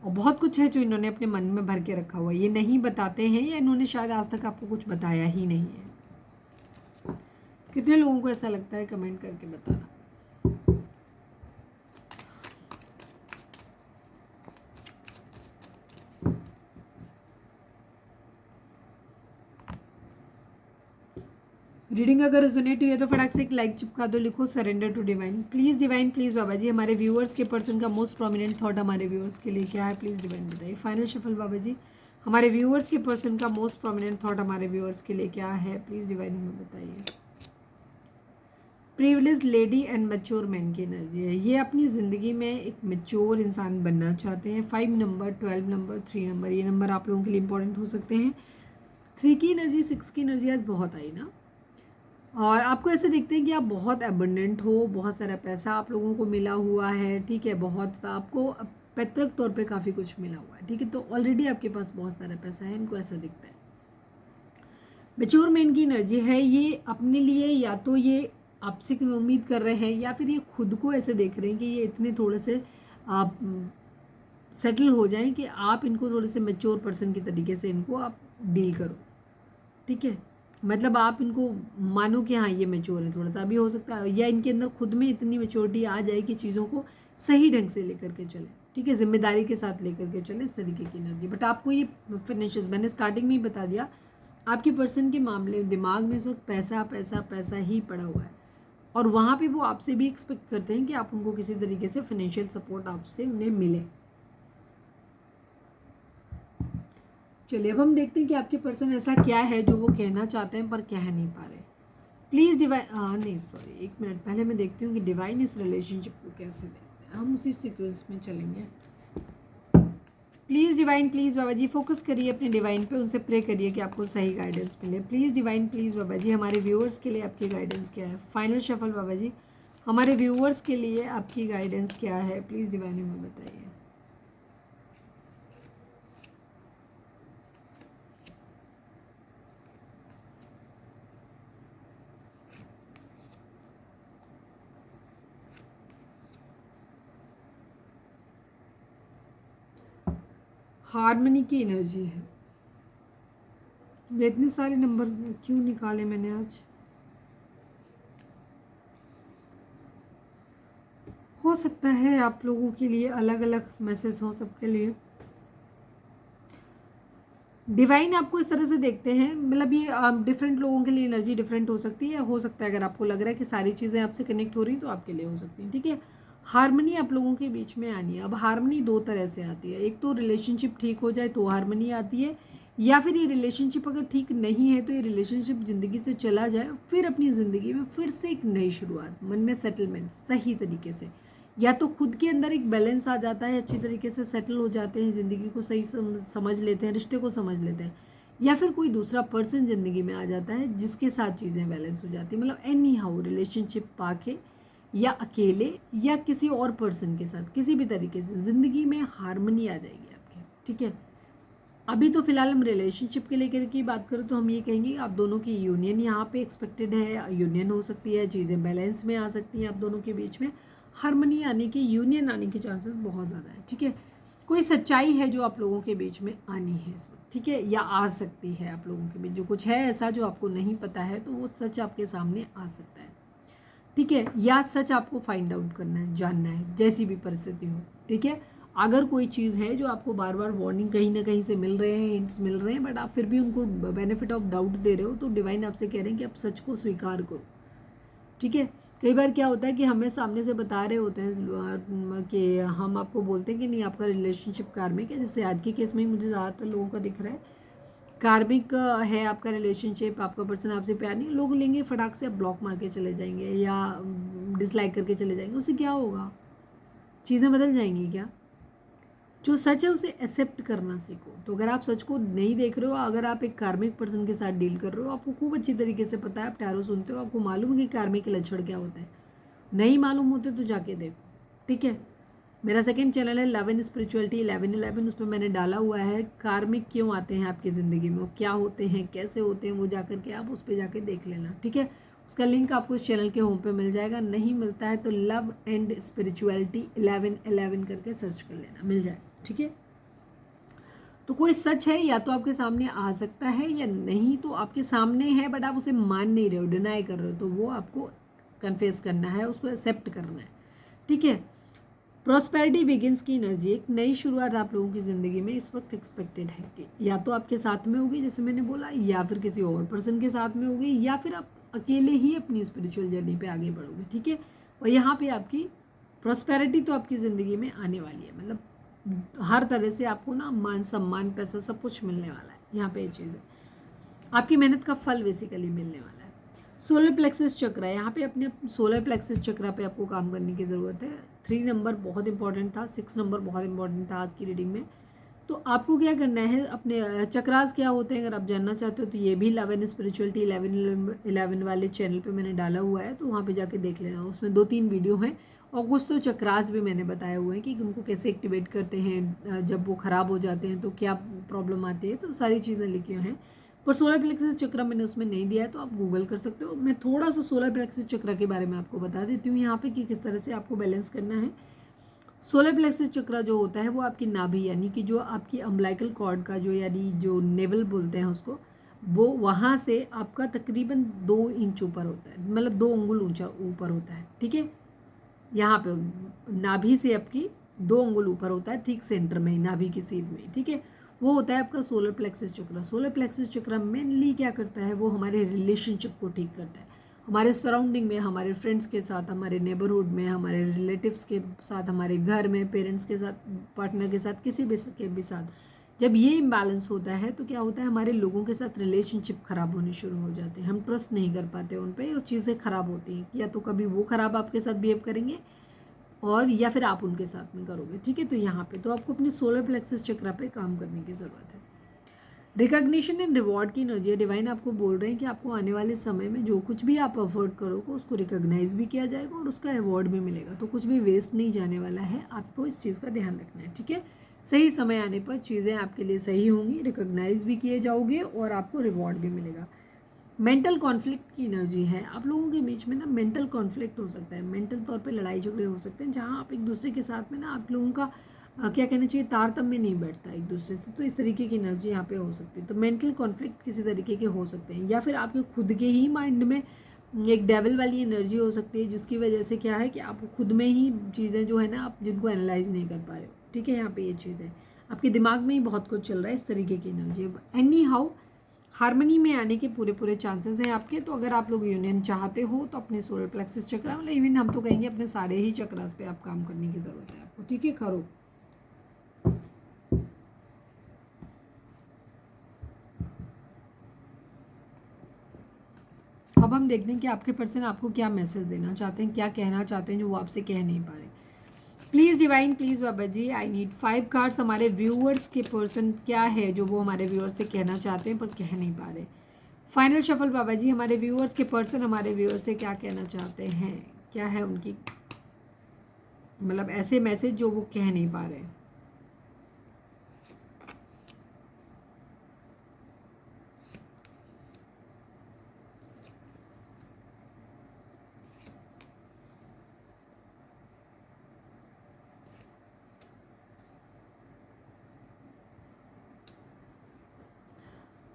और बहुत कुछ है जो इन्होंने अपने मन में भर के रखा हुआ है, ये नहीं बताते हैं या इन्होंने शायद आज तक आपको कुछ बताया ही नहीं है। कितने लोगों को ऐसा लगता है कमेंट करके बताना। रीडिंग अगर रेजोनेट हुई है तो फटाक से एक लाइक चिपका दो, लिखो surrender to divine. Please divine, please Baba ji, हमारे व्यूअर्स के पर्सन का मोस्ट प्रोमिनेंट थॉट हमारे व्यूअर्स के लिए क्या है, प्लीज़ डिवाइन बताइए। फाइनल शफल बाबा जी, हमारे व्यूअर्स के पर्सन का मोस्ट प्रोमिनेंट थॉट हमारे व्यूअर्स के लिए क्या है, प्लीज़ डिवाइन हमें बताइए। Privilege lady and mature man की एनर्जी है। ये अपनी ज़िंदगी में एक मैच्योर इंसान बनना चाहते हैं। 5 नंबर, 12 नंबर, 3 नंबर, ये नंबर आप लोगों के लिए इंपॉर्टेंट हो सकते हैं। 3 की एनर्जी, 6 की एनर्जी आज बहुत आई ना। और आपको ऐसे देखते हैं कि आप बहुत एबंडेंट हो, बहुत सारा पैसा आप लोगों को मिला हुआ है, ठीक है, बहुत आपको पैतृक तौर पे काफ़ी कुछ मिला हुआ है, ठीक है। तो ऑलरेडी आपके पास बहुत सारा पैसा है, इनको ऐसा दिखता है। मैच्योर मैन की एनर्जी है, ये अपने लिए या तो ये आपसे कोई उम्मीद कर रहे हैं या फिर ये खुद को ऐसे देख रहे हैं कि ये इतने थोड़े से आप सेटल हो जाएं कि आप इनको थोड़े से मैच्योर पर्सन की तरीके से इनको आप डील करो, ठीक है। मतलब आप इनको मानो कि हाँ ये मैच्योर है, थोड़ा सा अभी हो सकता है, या इनके अंदर खुद में इतनी मैच्योरिटी आ जाए कि चीज़ों को सही ढंग से लेकर के चले, ठीक है, जिम्मेदारी के साथ लेकर के चले, इस तरीके की एनर्जी। बट आपको ये फाइनेंशियल, मैंने स्टार्टिंग में ही बता दिया, आपके पर्सन के मामले दिमाग में इस वक्त पैसा पैसा पैसा ही पड़ा हुआ है। और वहाँ पे वो आपसे भी एक्सपेक्ट करते हैं कि आप उनको किसी तरीके से फाइनेंशियल सपोर्ट आपसे उन्हें मिले। चलिए अब हम देखते हैं कि आपके पर्सन ऐसा क्या है जो वो कहना चाहते हैं पर कह नहीं पा रहे। प्लीज़ डिवाइन, नहीं सॉरी, एक मिनट पहले मैं देखती हूँ कि डिवाइन इस रिलेशनशिप को कैसे देखते हैं। हम उसी सीक्वेंस में चलेंगे। Please divine, please Baba ji focus करिए अपने डिवाइन पे, उनसे प्रे करिए कि आपको सही गाइडेंस मिले। Please divine, please Baba ji हमारे व्यूअर्स के लिए आपकी गाइडेंस क्या है। फाइनल शफल बाबा जी, हमारे व्यूअर्स के लिए आपकी गाइडेंस क्या है, प्लीज़ डिवाइन हमें बताइए। हार्मनी की एनर्जी है। इतने सारे नंबर क्यों निकाले मैंने आज? हो सकता है आप लोगों के लिए अलग अलग मैसेज हो, सबके लिए। डिवाइन आपको इस तरह से देखते हैं, मतलब ये डिफरेंट लोगों के लिए एनर्जी डिफरेंट हो सकती है। हो सकता है अगर आपको लग रहा है कि सारी चीज़ें आपसे कनेक्ट हो रही तो आपके लिए हो सकती हैं, ठीक है। हारमनी आप लोगों के बीच में आनी है। अब हारमनी दो तरह से आती है, एक तो रिलेशनशिप ठीक हो जाए तो हारमनी आती है, या फिर ये रिलेशनशिप अगर ठीक नहीं है तो ये रिलेशनशिप ज़िंदगी से चला जाए, फिर अपनी ज़िंदगी में फिर से एक नई शुरुआत, मन में सेटलमेंट सही तरीके से, या तो खुद के अंदर एक बैलेंस आ जाता है, अच्छी तरीके से सेटल हो जाते हैं, ज़िंदगी को सही समझ लेते हैं, रिश्ते को समझ लेते हैं, या फिर कोई दूसरा पर्सन ज़िंदगी में आ जाता है जिसके साथ चीज़ें बैलेंस हो जाती हैं। मतलब एनी हाउ रिलेशनशिप पाके या अकेले या किसी और पर्सन के साथ किसी भी तरीके से ज़िंदगी में हारमनी आ जाएगी आपकी, ठीक है। अभी तो फिलहाल हम रिलेशनशिप के लेकर की बात करें तो हम ये कहेंगे आप दोनों की यूनियन यहाँ पे एक्सपेक्टेड है, यूनियन हो सकती है, चीज़ें बैलेंस में आ सकती हैं, आप दोनों के बीच में हारमनी आने की, यूनियन आने के चांसेस बहुत ज़्यादा है, ठीक है। कोई सच्चाई है जो आप लोगों के बीच में आनी है इस वक्त, ठीक है, या आ सकती है आप लोगों के बीच। जो कुछ है ऐसा जो आपको नहीं पता है तो वो सच आपके सामने आ सकता है, ठीक है, या सच आपको फाइंड आउट करना है, जानना है, जैसी भी परिस्थिति हो, ठीक है। अगर कोई चीज़ है जो आपको बार बार वार्निंग कहीं ना कहीं से मिल रहे हैं, हिंट्स मिल रहे हैं, बट आप फिर भी उनको बेनिफिट ऑफ डाउट दे रहे हो, तो डिवाइन आपसे कह रहे हैं कि आप सच को स्वीकार करो, ठीक है। कई बार क्या होता है कि हमें सामने से बता रहे होते हैं कि हम आपको बोलते हैं कि नहीं आपका रिलेशनशिप कार्मिक है, जैसे आज के केस में ही मुझे ज़्यादातर लोगों का दिख रहा है कार्मिक है आपका रिलेशनशिप, आपका पर्सन आपसे प्यार नहीं, लोग लेंगे फटाक से आप ब्लॉक मार के चले जाएंगे या डिसलाइक करके चले जाएंगे। उससे क्या होगा, चीज़ें बदल जाएंगी क्या? जो सच है उसे एक्सेप्ट करना सीखो। तो अगर आप सच को नहीं देख रहे हो, अगर आप एक कार्मिक पर्सन के साथ डील कर रहे हो, आपको खूब अच्छी तरीके से पता है, आप टैरो सुनते हो, आपको मालूम है कि कार्मिक के लक्षण क्या होते हैं। नहीं मालूम होते तो जाके देखो, ठीक है। मेरा सेकंड चैनल है लव एंड स्पिरिचुअलिटी 1111, उसमें मैंने डाला हुआ है कार्मिक क्यों आते हैं आपकी ज़िंदगी में, वो क्या होते हैं, कैसे होते हैं, वो जाकर के आप उस पर जाके देख लेना, ठीक है। उसका लिंक आपको इस चैनल के होम पे मिल जाएगा, नहीं मिलता है तो लव एंड स्पिरिचुअलिटी 1111 करके सर्च कर लेना, मिल जाए, ठीक है। तो कोई सच है या तो आपके सामने आ सकता है या नहीं तो आपके सामने है, बट आप उसे मान नहीं रहे हो, डिनाई कर रहे हो, तो वो आपको कन्फेस करना है, उसको एक्सेप्ट करना है, ठीक है। प्रॉस्पेरिटी बिगिंस की एनर्जी, एक नई शुरुआत आप लोगों की ज़िंदगी में इस वक्त एक्सपेक्टेड है कि या तो आपके साथ में होगी जैसे मैंने बोला, या फिर किसी और पर्सन के साथ में होगी, या फिर आप अकेले ही अपनी स्पिरिचुअल जर्नी पे आगे बढ़ोगे, ठीक है। और यहाँ पे आपकी प्रॉस्पेरिटी तो आपकी ज़िंदगी में आने वाली है, मतलब हर तरह से आपको ना मान सम्मान पैसा सब कुछ मिलने वाला है, यहाँ पे ये चीज़ है, आपकी मेहनत का फल बेसिकली मिलने वाला है। सोलर प्लेक्सिस चक्र है, यहाँ पे अपने सोलर प्लेक्सिस चक्र पे आपको काम करने की ज़रूरत है। 3 नंबर बहुत इंपॉर्टेंट था, 6 नंबर बहुत इंपॉर्टेंट था आज की रीडिंग में। तो आपको क्या करना है, अपने चक्रास क्या होते हैं अगर आप जानना चाहते हो तो ये भी लव एंड स्पिरिचुअलिटी 1111 वाले चैनल पे मैंने डाला हुआ है, तो वहाँ पे जाके देख लेना, उसमें 2-3 वीडियो हैं और कुछ तो चक्रास भी मैंने बताए हुए हैं कि उनको कैसे एक्टिवेट करते हैं, जब वो ख़राब हो जाते हैं तो क्या प्रॉब्लम आती है, तो सारी चीज़ें लिखी हैं। पर सोलर प्लेक्सिस चक्र मैंने उसमें नहीं दिया है तो आप गूगल कर सकते हो। मैं थोड़ा सा सोलर प्लेक्सिस चक्र के बारे में आपको बता देती हूँ यहाँ पे कि किस तरह से आपको बैलेंस करना है। सोलर प्लेक्सिस चक्र जो होता है वो आपकी नाभि, यानी कि जो आपकी अम्बलाइकल कॉर्ड का जो, यानी जो नेवल बोलते हैं उसको, वो वहाँ से आपका तकरीबन 2 इंच ऊपर होता है, मतलब 2 अंगुल ऊंचा ऊपर होता है, ठीक है। यहाँ पे नाभि से आपकी 2 अंगुल ऊपर होता है, ठीक सेंटर में नाभि की सीध में, ठीक है। वो होता है आपका सोलर प्लेक्सिस चक्र। सोलर प्लेक्सिस चक्र मेनली क्या करता है, वो हमारे रिलेशनशिप को ठीक करता है, हमारे सराउंडिंग में, हमारे फ्रेंड्स के साथ, हमारे नेबरहुड में, हमारे रिलेटिव्स के साथ, हमारे घर में, पेरेंट्स के साथ, पार्टनर के साथ, किसी भी के भी साथ जब ये इम्बैलेंस होता है तो क्या होता है, हमारे लोगों के साथ रिलेशनशिप ख़राब होने शुरू हो जाते हैं, हम ट्रस्ट नहीं कर पाते उन पर और चीज़ें ख़राब होती हैं, या तो कभी वो ख़राब आपके साथ बिहेव करेंगे और या फिर आप उनके साथ में करोगे, ठीक है। तो यहाँ पे तो आपको अपने सोलर प्लेक्सस चक्रा पे काम करने की ज़रूरत है। रिकॉग्निशन एंड रिवॉर्ड की एनर्जी है। डिवाइन आपको बोल रहे हैं कि आपको आने वाले समय में जो कुछ भी आप अफोर्ड करोगे उसको रिकॉग्नाइज भी किया जाएगा और उसका अवार्ड भी मिलेगा। तो कुछ भी वेस्ट नहीं जाने वाला है, आपको इस चीज़ का ध्यान रखना है, ठीक है। सही समय आने पर चीज़ें आपके लिए सही होंगी, रिकॉग्नाइज भी किए जाओगे और आपको रिवॉर्ड भी मिलेगा। मेंटल कॉन्फ्लिक्ट की एनर्जी है। आप लोगों के बीच में ना मेंटल कॉन्फ्लिक्ट हो सकता है, मेंटल तौर पे लड़ाई झगड़े हो सकते हैं, जहाँ आप एक दूसरे के साथ में ना आप लोगों का क्या कहना चाहिए, तारतम्य नहीं बैठता एक दूसरे से। तो इस तरीके की एनर्जी यहाँ पे हो सकती है। तो मेंटल कॉन्फ्लिक्ट किसी तरीके के हो सकते हैं, या फिर आपके खुद के ही माइंड में एक डेविल वाली एनर्जी हो सकती है, जिसकी वजह से क्या है कि आप खुद में ही चीज़ें जो है ना आप जिनको एनालाइज नहीं कर पा रहे हो, ठीक है। यहाँ पे ये चीज़ है, आपके दिमाग में ही बहुत कुछ चल रहा है, इस तरीके की एनर्जी है। एनी हाउ हार्मनी में आने के पूरे पूरे चांसेस हैं आपके। तो अगर आप लोग यूनियन चाहते हो तो अपने सोलर प्लेक्सस चक्रा, मतलब इवन हम तो कहेंगे अपने सारे ही चक्रास पे आप काम करने की ज़रूरत है आपको, ठीक है। करो। अब हम देखते हैं कि आपके पर्सन आपको क्या मैसेज देना चाहते हैं, क्या कहना चाहते हैं जो वो आपसे कह नहीं पा रहे। Please divine, please Baba ji, I need 5 cards. हमारे व्यूअर्स के पर्सन क्या है जो वो हमारे व्यूअर्स से कहना चाहते हैं पर कह नहीं पा रहे। फाइनल शफल बाबा जी, हमारे व्यूअर्स के पर्सन हमारे व्यूअर्स से क्या कहना चाहते हैं, क्या है उनकी मतलब ऐसे मैसेज जो वो कह नहीं पा रहे।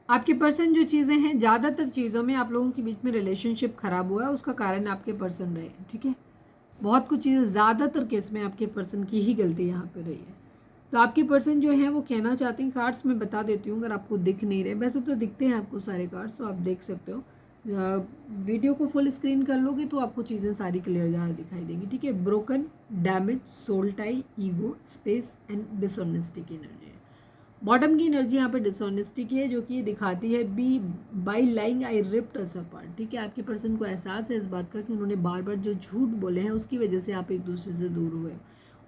आपके पर्सन जो चीज़ें हैं, ज़्यादातर चीज़ों में आप लोगों के बीच में रिलेशनशिप खराब हुआ है, उसका कारण आपके पर्सन रहे हैं, ठीक है। बहुत कुछ चीज़ें ज़्यादातर केस में आपके पर्सन की ही गलती यहाँ पे रही है। तो आपके पर्सन जो है वो कहना चाहते हैं, कार्ड्स में बता देती हूँ अगर आपको दिख नहीं रहे, वैसे तो दिखते हैं आपको सारे कार्ड्स, तो आप देख सकते हो। वीडियो को फुल स्क्रीन कर लोगे तो आपको चीज़ें सारी क्लियर ज़्यादा दिखाई देंगी, ठीक है। Broken, damage, soul tie, ego, space and dishonesty की एनर्जी है। बॉटम की एनर्जी यहाँ पे डिसऑनेस्टी की है, जो कि ये दिखाती है be by lying I ripped us apart, ठीक है। आपके पर्सन को एहसास है इस बात का कि उन्होंने बार बार जो झूठ बोले हैं उसकी वजह से आप एक दूसरे से दूर हुए।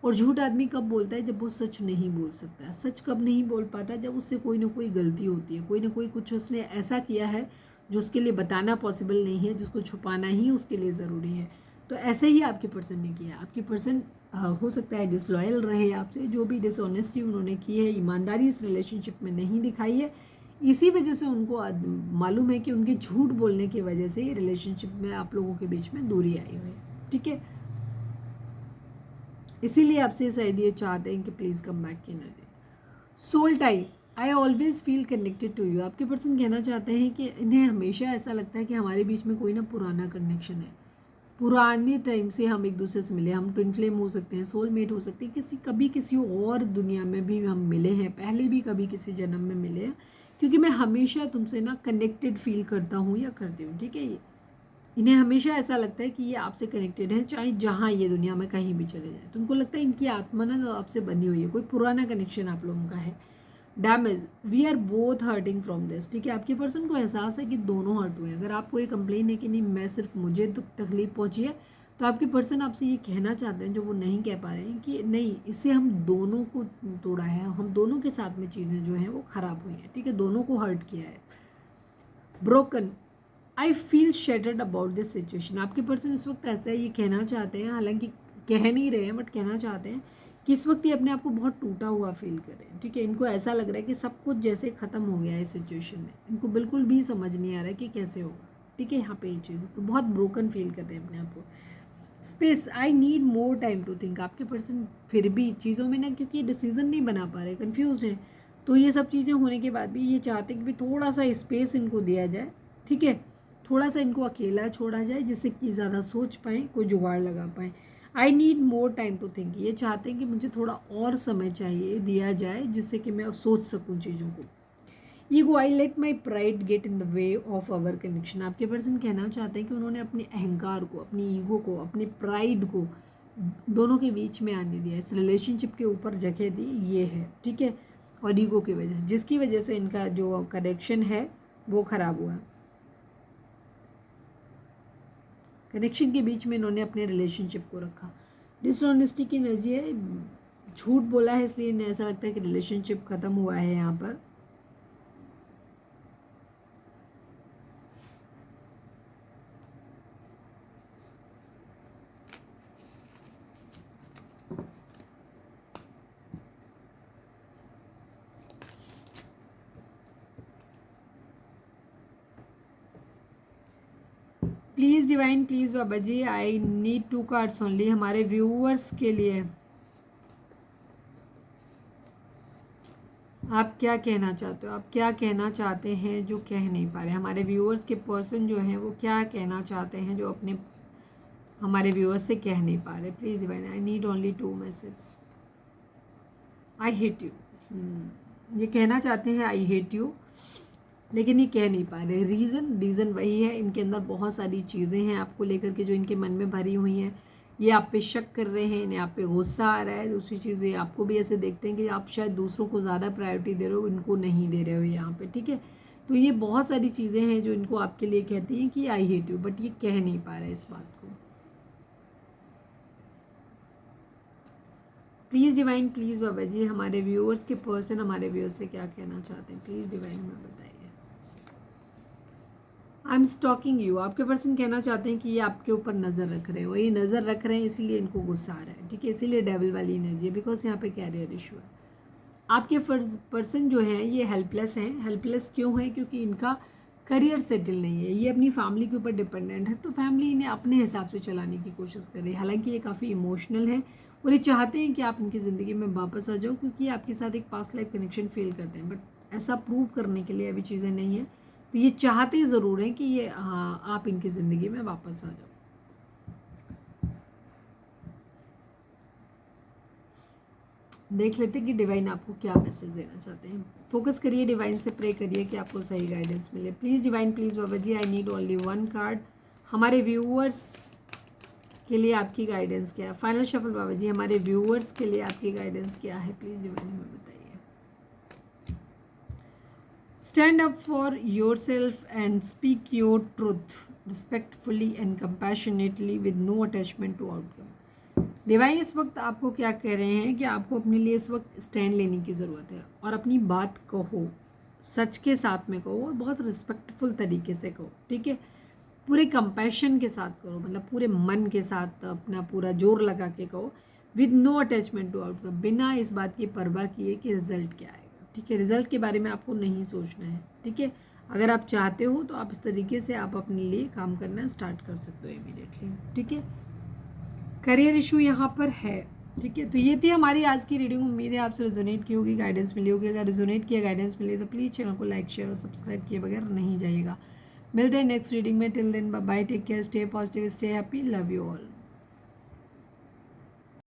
और झूठ आदमी कब बोलता है, जब वो सच नहीं बोल सकता है। सच कब नहीं बोल पाता, जब उससे कोई ना कोई गलती होती है, कोई ना कोई कुछ उसने ऐसा किया है जो उसके लिए बताना पॉसिबल नहीं है, जिसको छुपाना ही उसके लिए ज़रूरी है। तो ऐसे ही आपके पर्सन ने किया। आपके पर्सन हो सकता है डिसलॉयल रहे आपसे, जो भी डिसऑनेस्टी उन्होंने की है, ईमानदारी इस रिलेशनशिप में नहीं दिखाई है, इसी वजह से उनको मालूम है कि उनके झूठ बोलने की वजह से ये रिलेशनशिप में आप लोगों के बीच में दूरी आई हुई है, ठीक है। इसीलिए आपसे शायद ये चाहते हैं कि प्लीज़ कम बैक की energy. Soul tie, I always feel connected to you. आपके पर्सन कहना चाहते हैं कि इन्हें हमेशा ऐसा लगता है कि हमारे बीच में कोई ना पुराना कनेक्शन है, पुराने टाइम से हम एक दूसरे से मिले। हम ट्विन फ्लेम हो सकते हैं, सोलमेट हो सकते हैं, कभी किसी और दुनिया में भी हम मिले हैं, पहले भी कभी किसी जन्म में मिले हैं, क्योंकि मैं हमेशा तुमसे ना कनेक्टेड फील करता हूँ या करती हूँ, ठीक है। ये इन्हें हमेशा ऐसा लगता है कि ये आपसे कनेक्टेड है, चाहे जहाँ ये दुनिया में कहीं भी चले जाए। तुमको लगता है इनकी आत्मा ना आपसे बनी हुई है, कोई पुराना कनेक्शन आप लोगों का है। Damage, we are both hurting from this, ठीक है। आपके पर्सन को एहसास है कि दोनों हर्ट हुए हैं। अगर आपको ये कंप्लेन है कि नहीं मैं सिर्फ मुझे तकलीफ पहुंची है, तो आपके पर्सन आपसे ये कहना चाहते हैं जो वो नहीं कह पा रहे हैं कि नहीं, इससे हम दोनों को तोड़ा है, हम दोनों के साथ में चीज़ें जो हैं वो ख़राब हुई हैं, ठीक है, दोनों को हर्ट किया है। Broken, I feel shattered about this situation. आपके पर्सन इस वक्त ऐसा है, ये कहना चाहते हैं, हालांकि कह नहीं रहे हैं बट कहना चाहते हैं कि इस वक्त ये अपने आप को बहुत टूटा हुआ फील कर रहे हैं, ठीक है। इनको ऐसा लग रहा है कि सब कुछ जैसे ख़त्म हो गया है इस सिचुएशन में, इनको बिल्कुल भी समझ नहीं आ रहा है कि कैसे होगा, ठीक है। यहाँ पे ये चीज़ तो बहुत ब्रोकन फील कर रहे हैं अपने आप को। Space, I need more time to think. आपके पर्सन फिर भी चीज़ों में ना, क्योंकि डिसीजन नहीं बना पा रहे, कन्फ्यूज हैं, तो ये सब चीज़ें होने के बाद भी ये चाहते हैं कि भी थोड़ा सा स्पेस इनको दिया जाए, ठीक है। थोड़ा सा इनको अकेला छोड़ा जाए जिससे कि ज़्यादा सोच पाएँ, कोई जुगाड़ लगा पाएँ। I need more time to think, ये चाहते हैं कि मुझे थोड़ा और समय चाहिए दिया जाए जिससे कि मैं सोच सकूं चीज़ों को। Ego, I let my pride get in the way of our connection. आपके पर्सन कहना चाहते हैं कि उन्होंने अपने अहंकार को, अपनी ईगो को, अपने प्राइड को दोनों के बीच में आने दिया, इस रिलेशनशिप के ऊपर जगह दी, ये है, ठीक है। और ईगो की वजह से, जिसकी वजह से इनका जो कनेक्शन है वो ख़राब हुआ। कनेक्शन के बीच में इन्होंने अपने रिलेशनशिप को रखा। डिसऑनेस्टी की एनर्जी है, झूठ बोला है इसलिए इन्हें ऐसा लगता है कि रिलेशनशिप ख़त्म हुआ है यहाँ पर। Please divine, please Baba ji, I need 2 cards only हमारे व्यूअर्स के लिए। आप क्या कहना चाहते हो, आप क्या कहना चाहते हैं जो कह नहीं पा रहे? हमारे व्यूअर्स के पर्सन जो हैं वो क्या कहना चाहते हैं जो अपने हमारे व्यूअर्स से कह नहीं पा रहे? Please divine, I need only 2 message. I hate you, ये कहना चाहते हैं आई हेट यू, लेकिन ये कह नहीं पा रहे। रीज़न वही है, इनके अंदर बहुत सारी चीज़ें हैं आपको लेकर के जो इनके मन में भरी हुई हैं। ये आप पे शक कर रहे हैं, इन्हें आप पे गुस्सा आ रहा है। दूसरी चीज़ ये आपको भी ऐसे देखते हैं कि आप शायद दूसरों को ज़्यादा प्रायोरिटी दे रहे हो, इनको नहीं दे रहे हो यहाँ पे, ठीक है। तो ये बहुत सारी चीज़ें हैं जो इनको आपके लिए कहती हैं कि आई हेट यू, बट ये कह नहीं पा रहे इस बात को। Please divine, please Baba ji, हमारे व्यूअर्स के पर्सन हमारे व्यूअर्स से क्या कहना चाहते हैं? प्लीज़ डिवाइन हमें बताइए। आई एम स्टॉकिंग यू, आपके पर्सन कहना चाहते हैं कि ये आपके ऊपर नज़र रख रहे हो, ये नज़र रख रहे हैं इसीलिए इनको गुस्सा आ रहा है, ठीक है। इसीलिए डेविल वाली एनर्जी है, बिकॉज यहाँ पे कैरियर इशू है। आपके पर्सन जो है ये हेल्पलेस हैं। हेल्पलेस क्यों है? क्योंकि इनका करियर सेटल नहीं है, ये अपनी फैमिली के ऊपर डिपेंडेंट है, तो फैमिली इन्हें अपने हिसाब से चलाने की कोशिश कर रही है। हालांकि ये काफ़ी इमोशनल है और ये चाहते हैं कि आप इनकी ज़िंदगी में वापस आ जाओ, क्योंकि ये आपके साथ एक पास्ट लाइफ कनेक्शन फील करते हैं, बट ऐसा प्रूव करने के लिए अभी चीज़ें नहीं है। तो ये चाहते ज़रूर हैं कि ये हाँ आप इनकी ज़िंदगी में वापस आ जाओ। देख लेते हैं कि डिवाइन आपको क्या मैसेज देना चाहते हैं। फोकस करिए, डिवाइन से प्रे करिए कि आपको सही गाइडेंस मिले। Please divine, please Baba ji, I need only 1 card. हमारे व्यूअर्स के लिए आपकी गाइडेंस क्या है? फाइनल शफल बाबा जी, हमारे व्यूअर्स के लिए आपकी गाइडेंस क्या है? प्लीज़ डिवाइन हमें बताइए। Stand up for your self and speak your truth respectfully and compassionately with no attachment to outcome. Divine इस वक्त आपको क्या कह रहे हैं कि आपको अपने लिए इस वक्त स्टैंड लेने की ज़रूरत है और अपनी बात कहो, सच के साथ में कहो और बहुत रिस्पेक्टफुल तरीके से कहो, ठीक है। पूरे कंपैशन के साथ करो, मतलब पूरे मन के साथ अपना पूरा जोर लगा के कहो, with no attachment to outcome, बिना इस बात की परवाह किए कि रिजल्ट क्या आएगा, ठीक है। रिजल्ट के बारे में आपको नहीं सोचना है, ठीक है। अगर आप चाहते हो तो आप इस तरीके से आप अपने लिए काम करना स्टार्ट कर सकते हो इमीडिएटली, ठीक है। करियर इशू यहाँ पर है, ठीक है। तो ये थी हमारी आज की रीडिंग। उम्मीद है आपसे रिजोनेट की होगी, गाइडेंस मिली होगी। अगर रिजोनेट किया, गाइडेंस मिली तो प्लीज़ चैनल को लाइक, शेयर और सब्सक्राइब किए बगैर नहीं जाइएगा। मिलते हैं नेक्स्ट रीडिंग में। Till then bye bye, take care, stay positive, stay happy, love you all.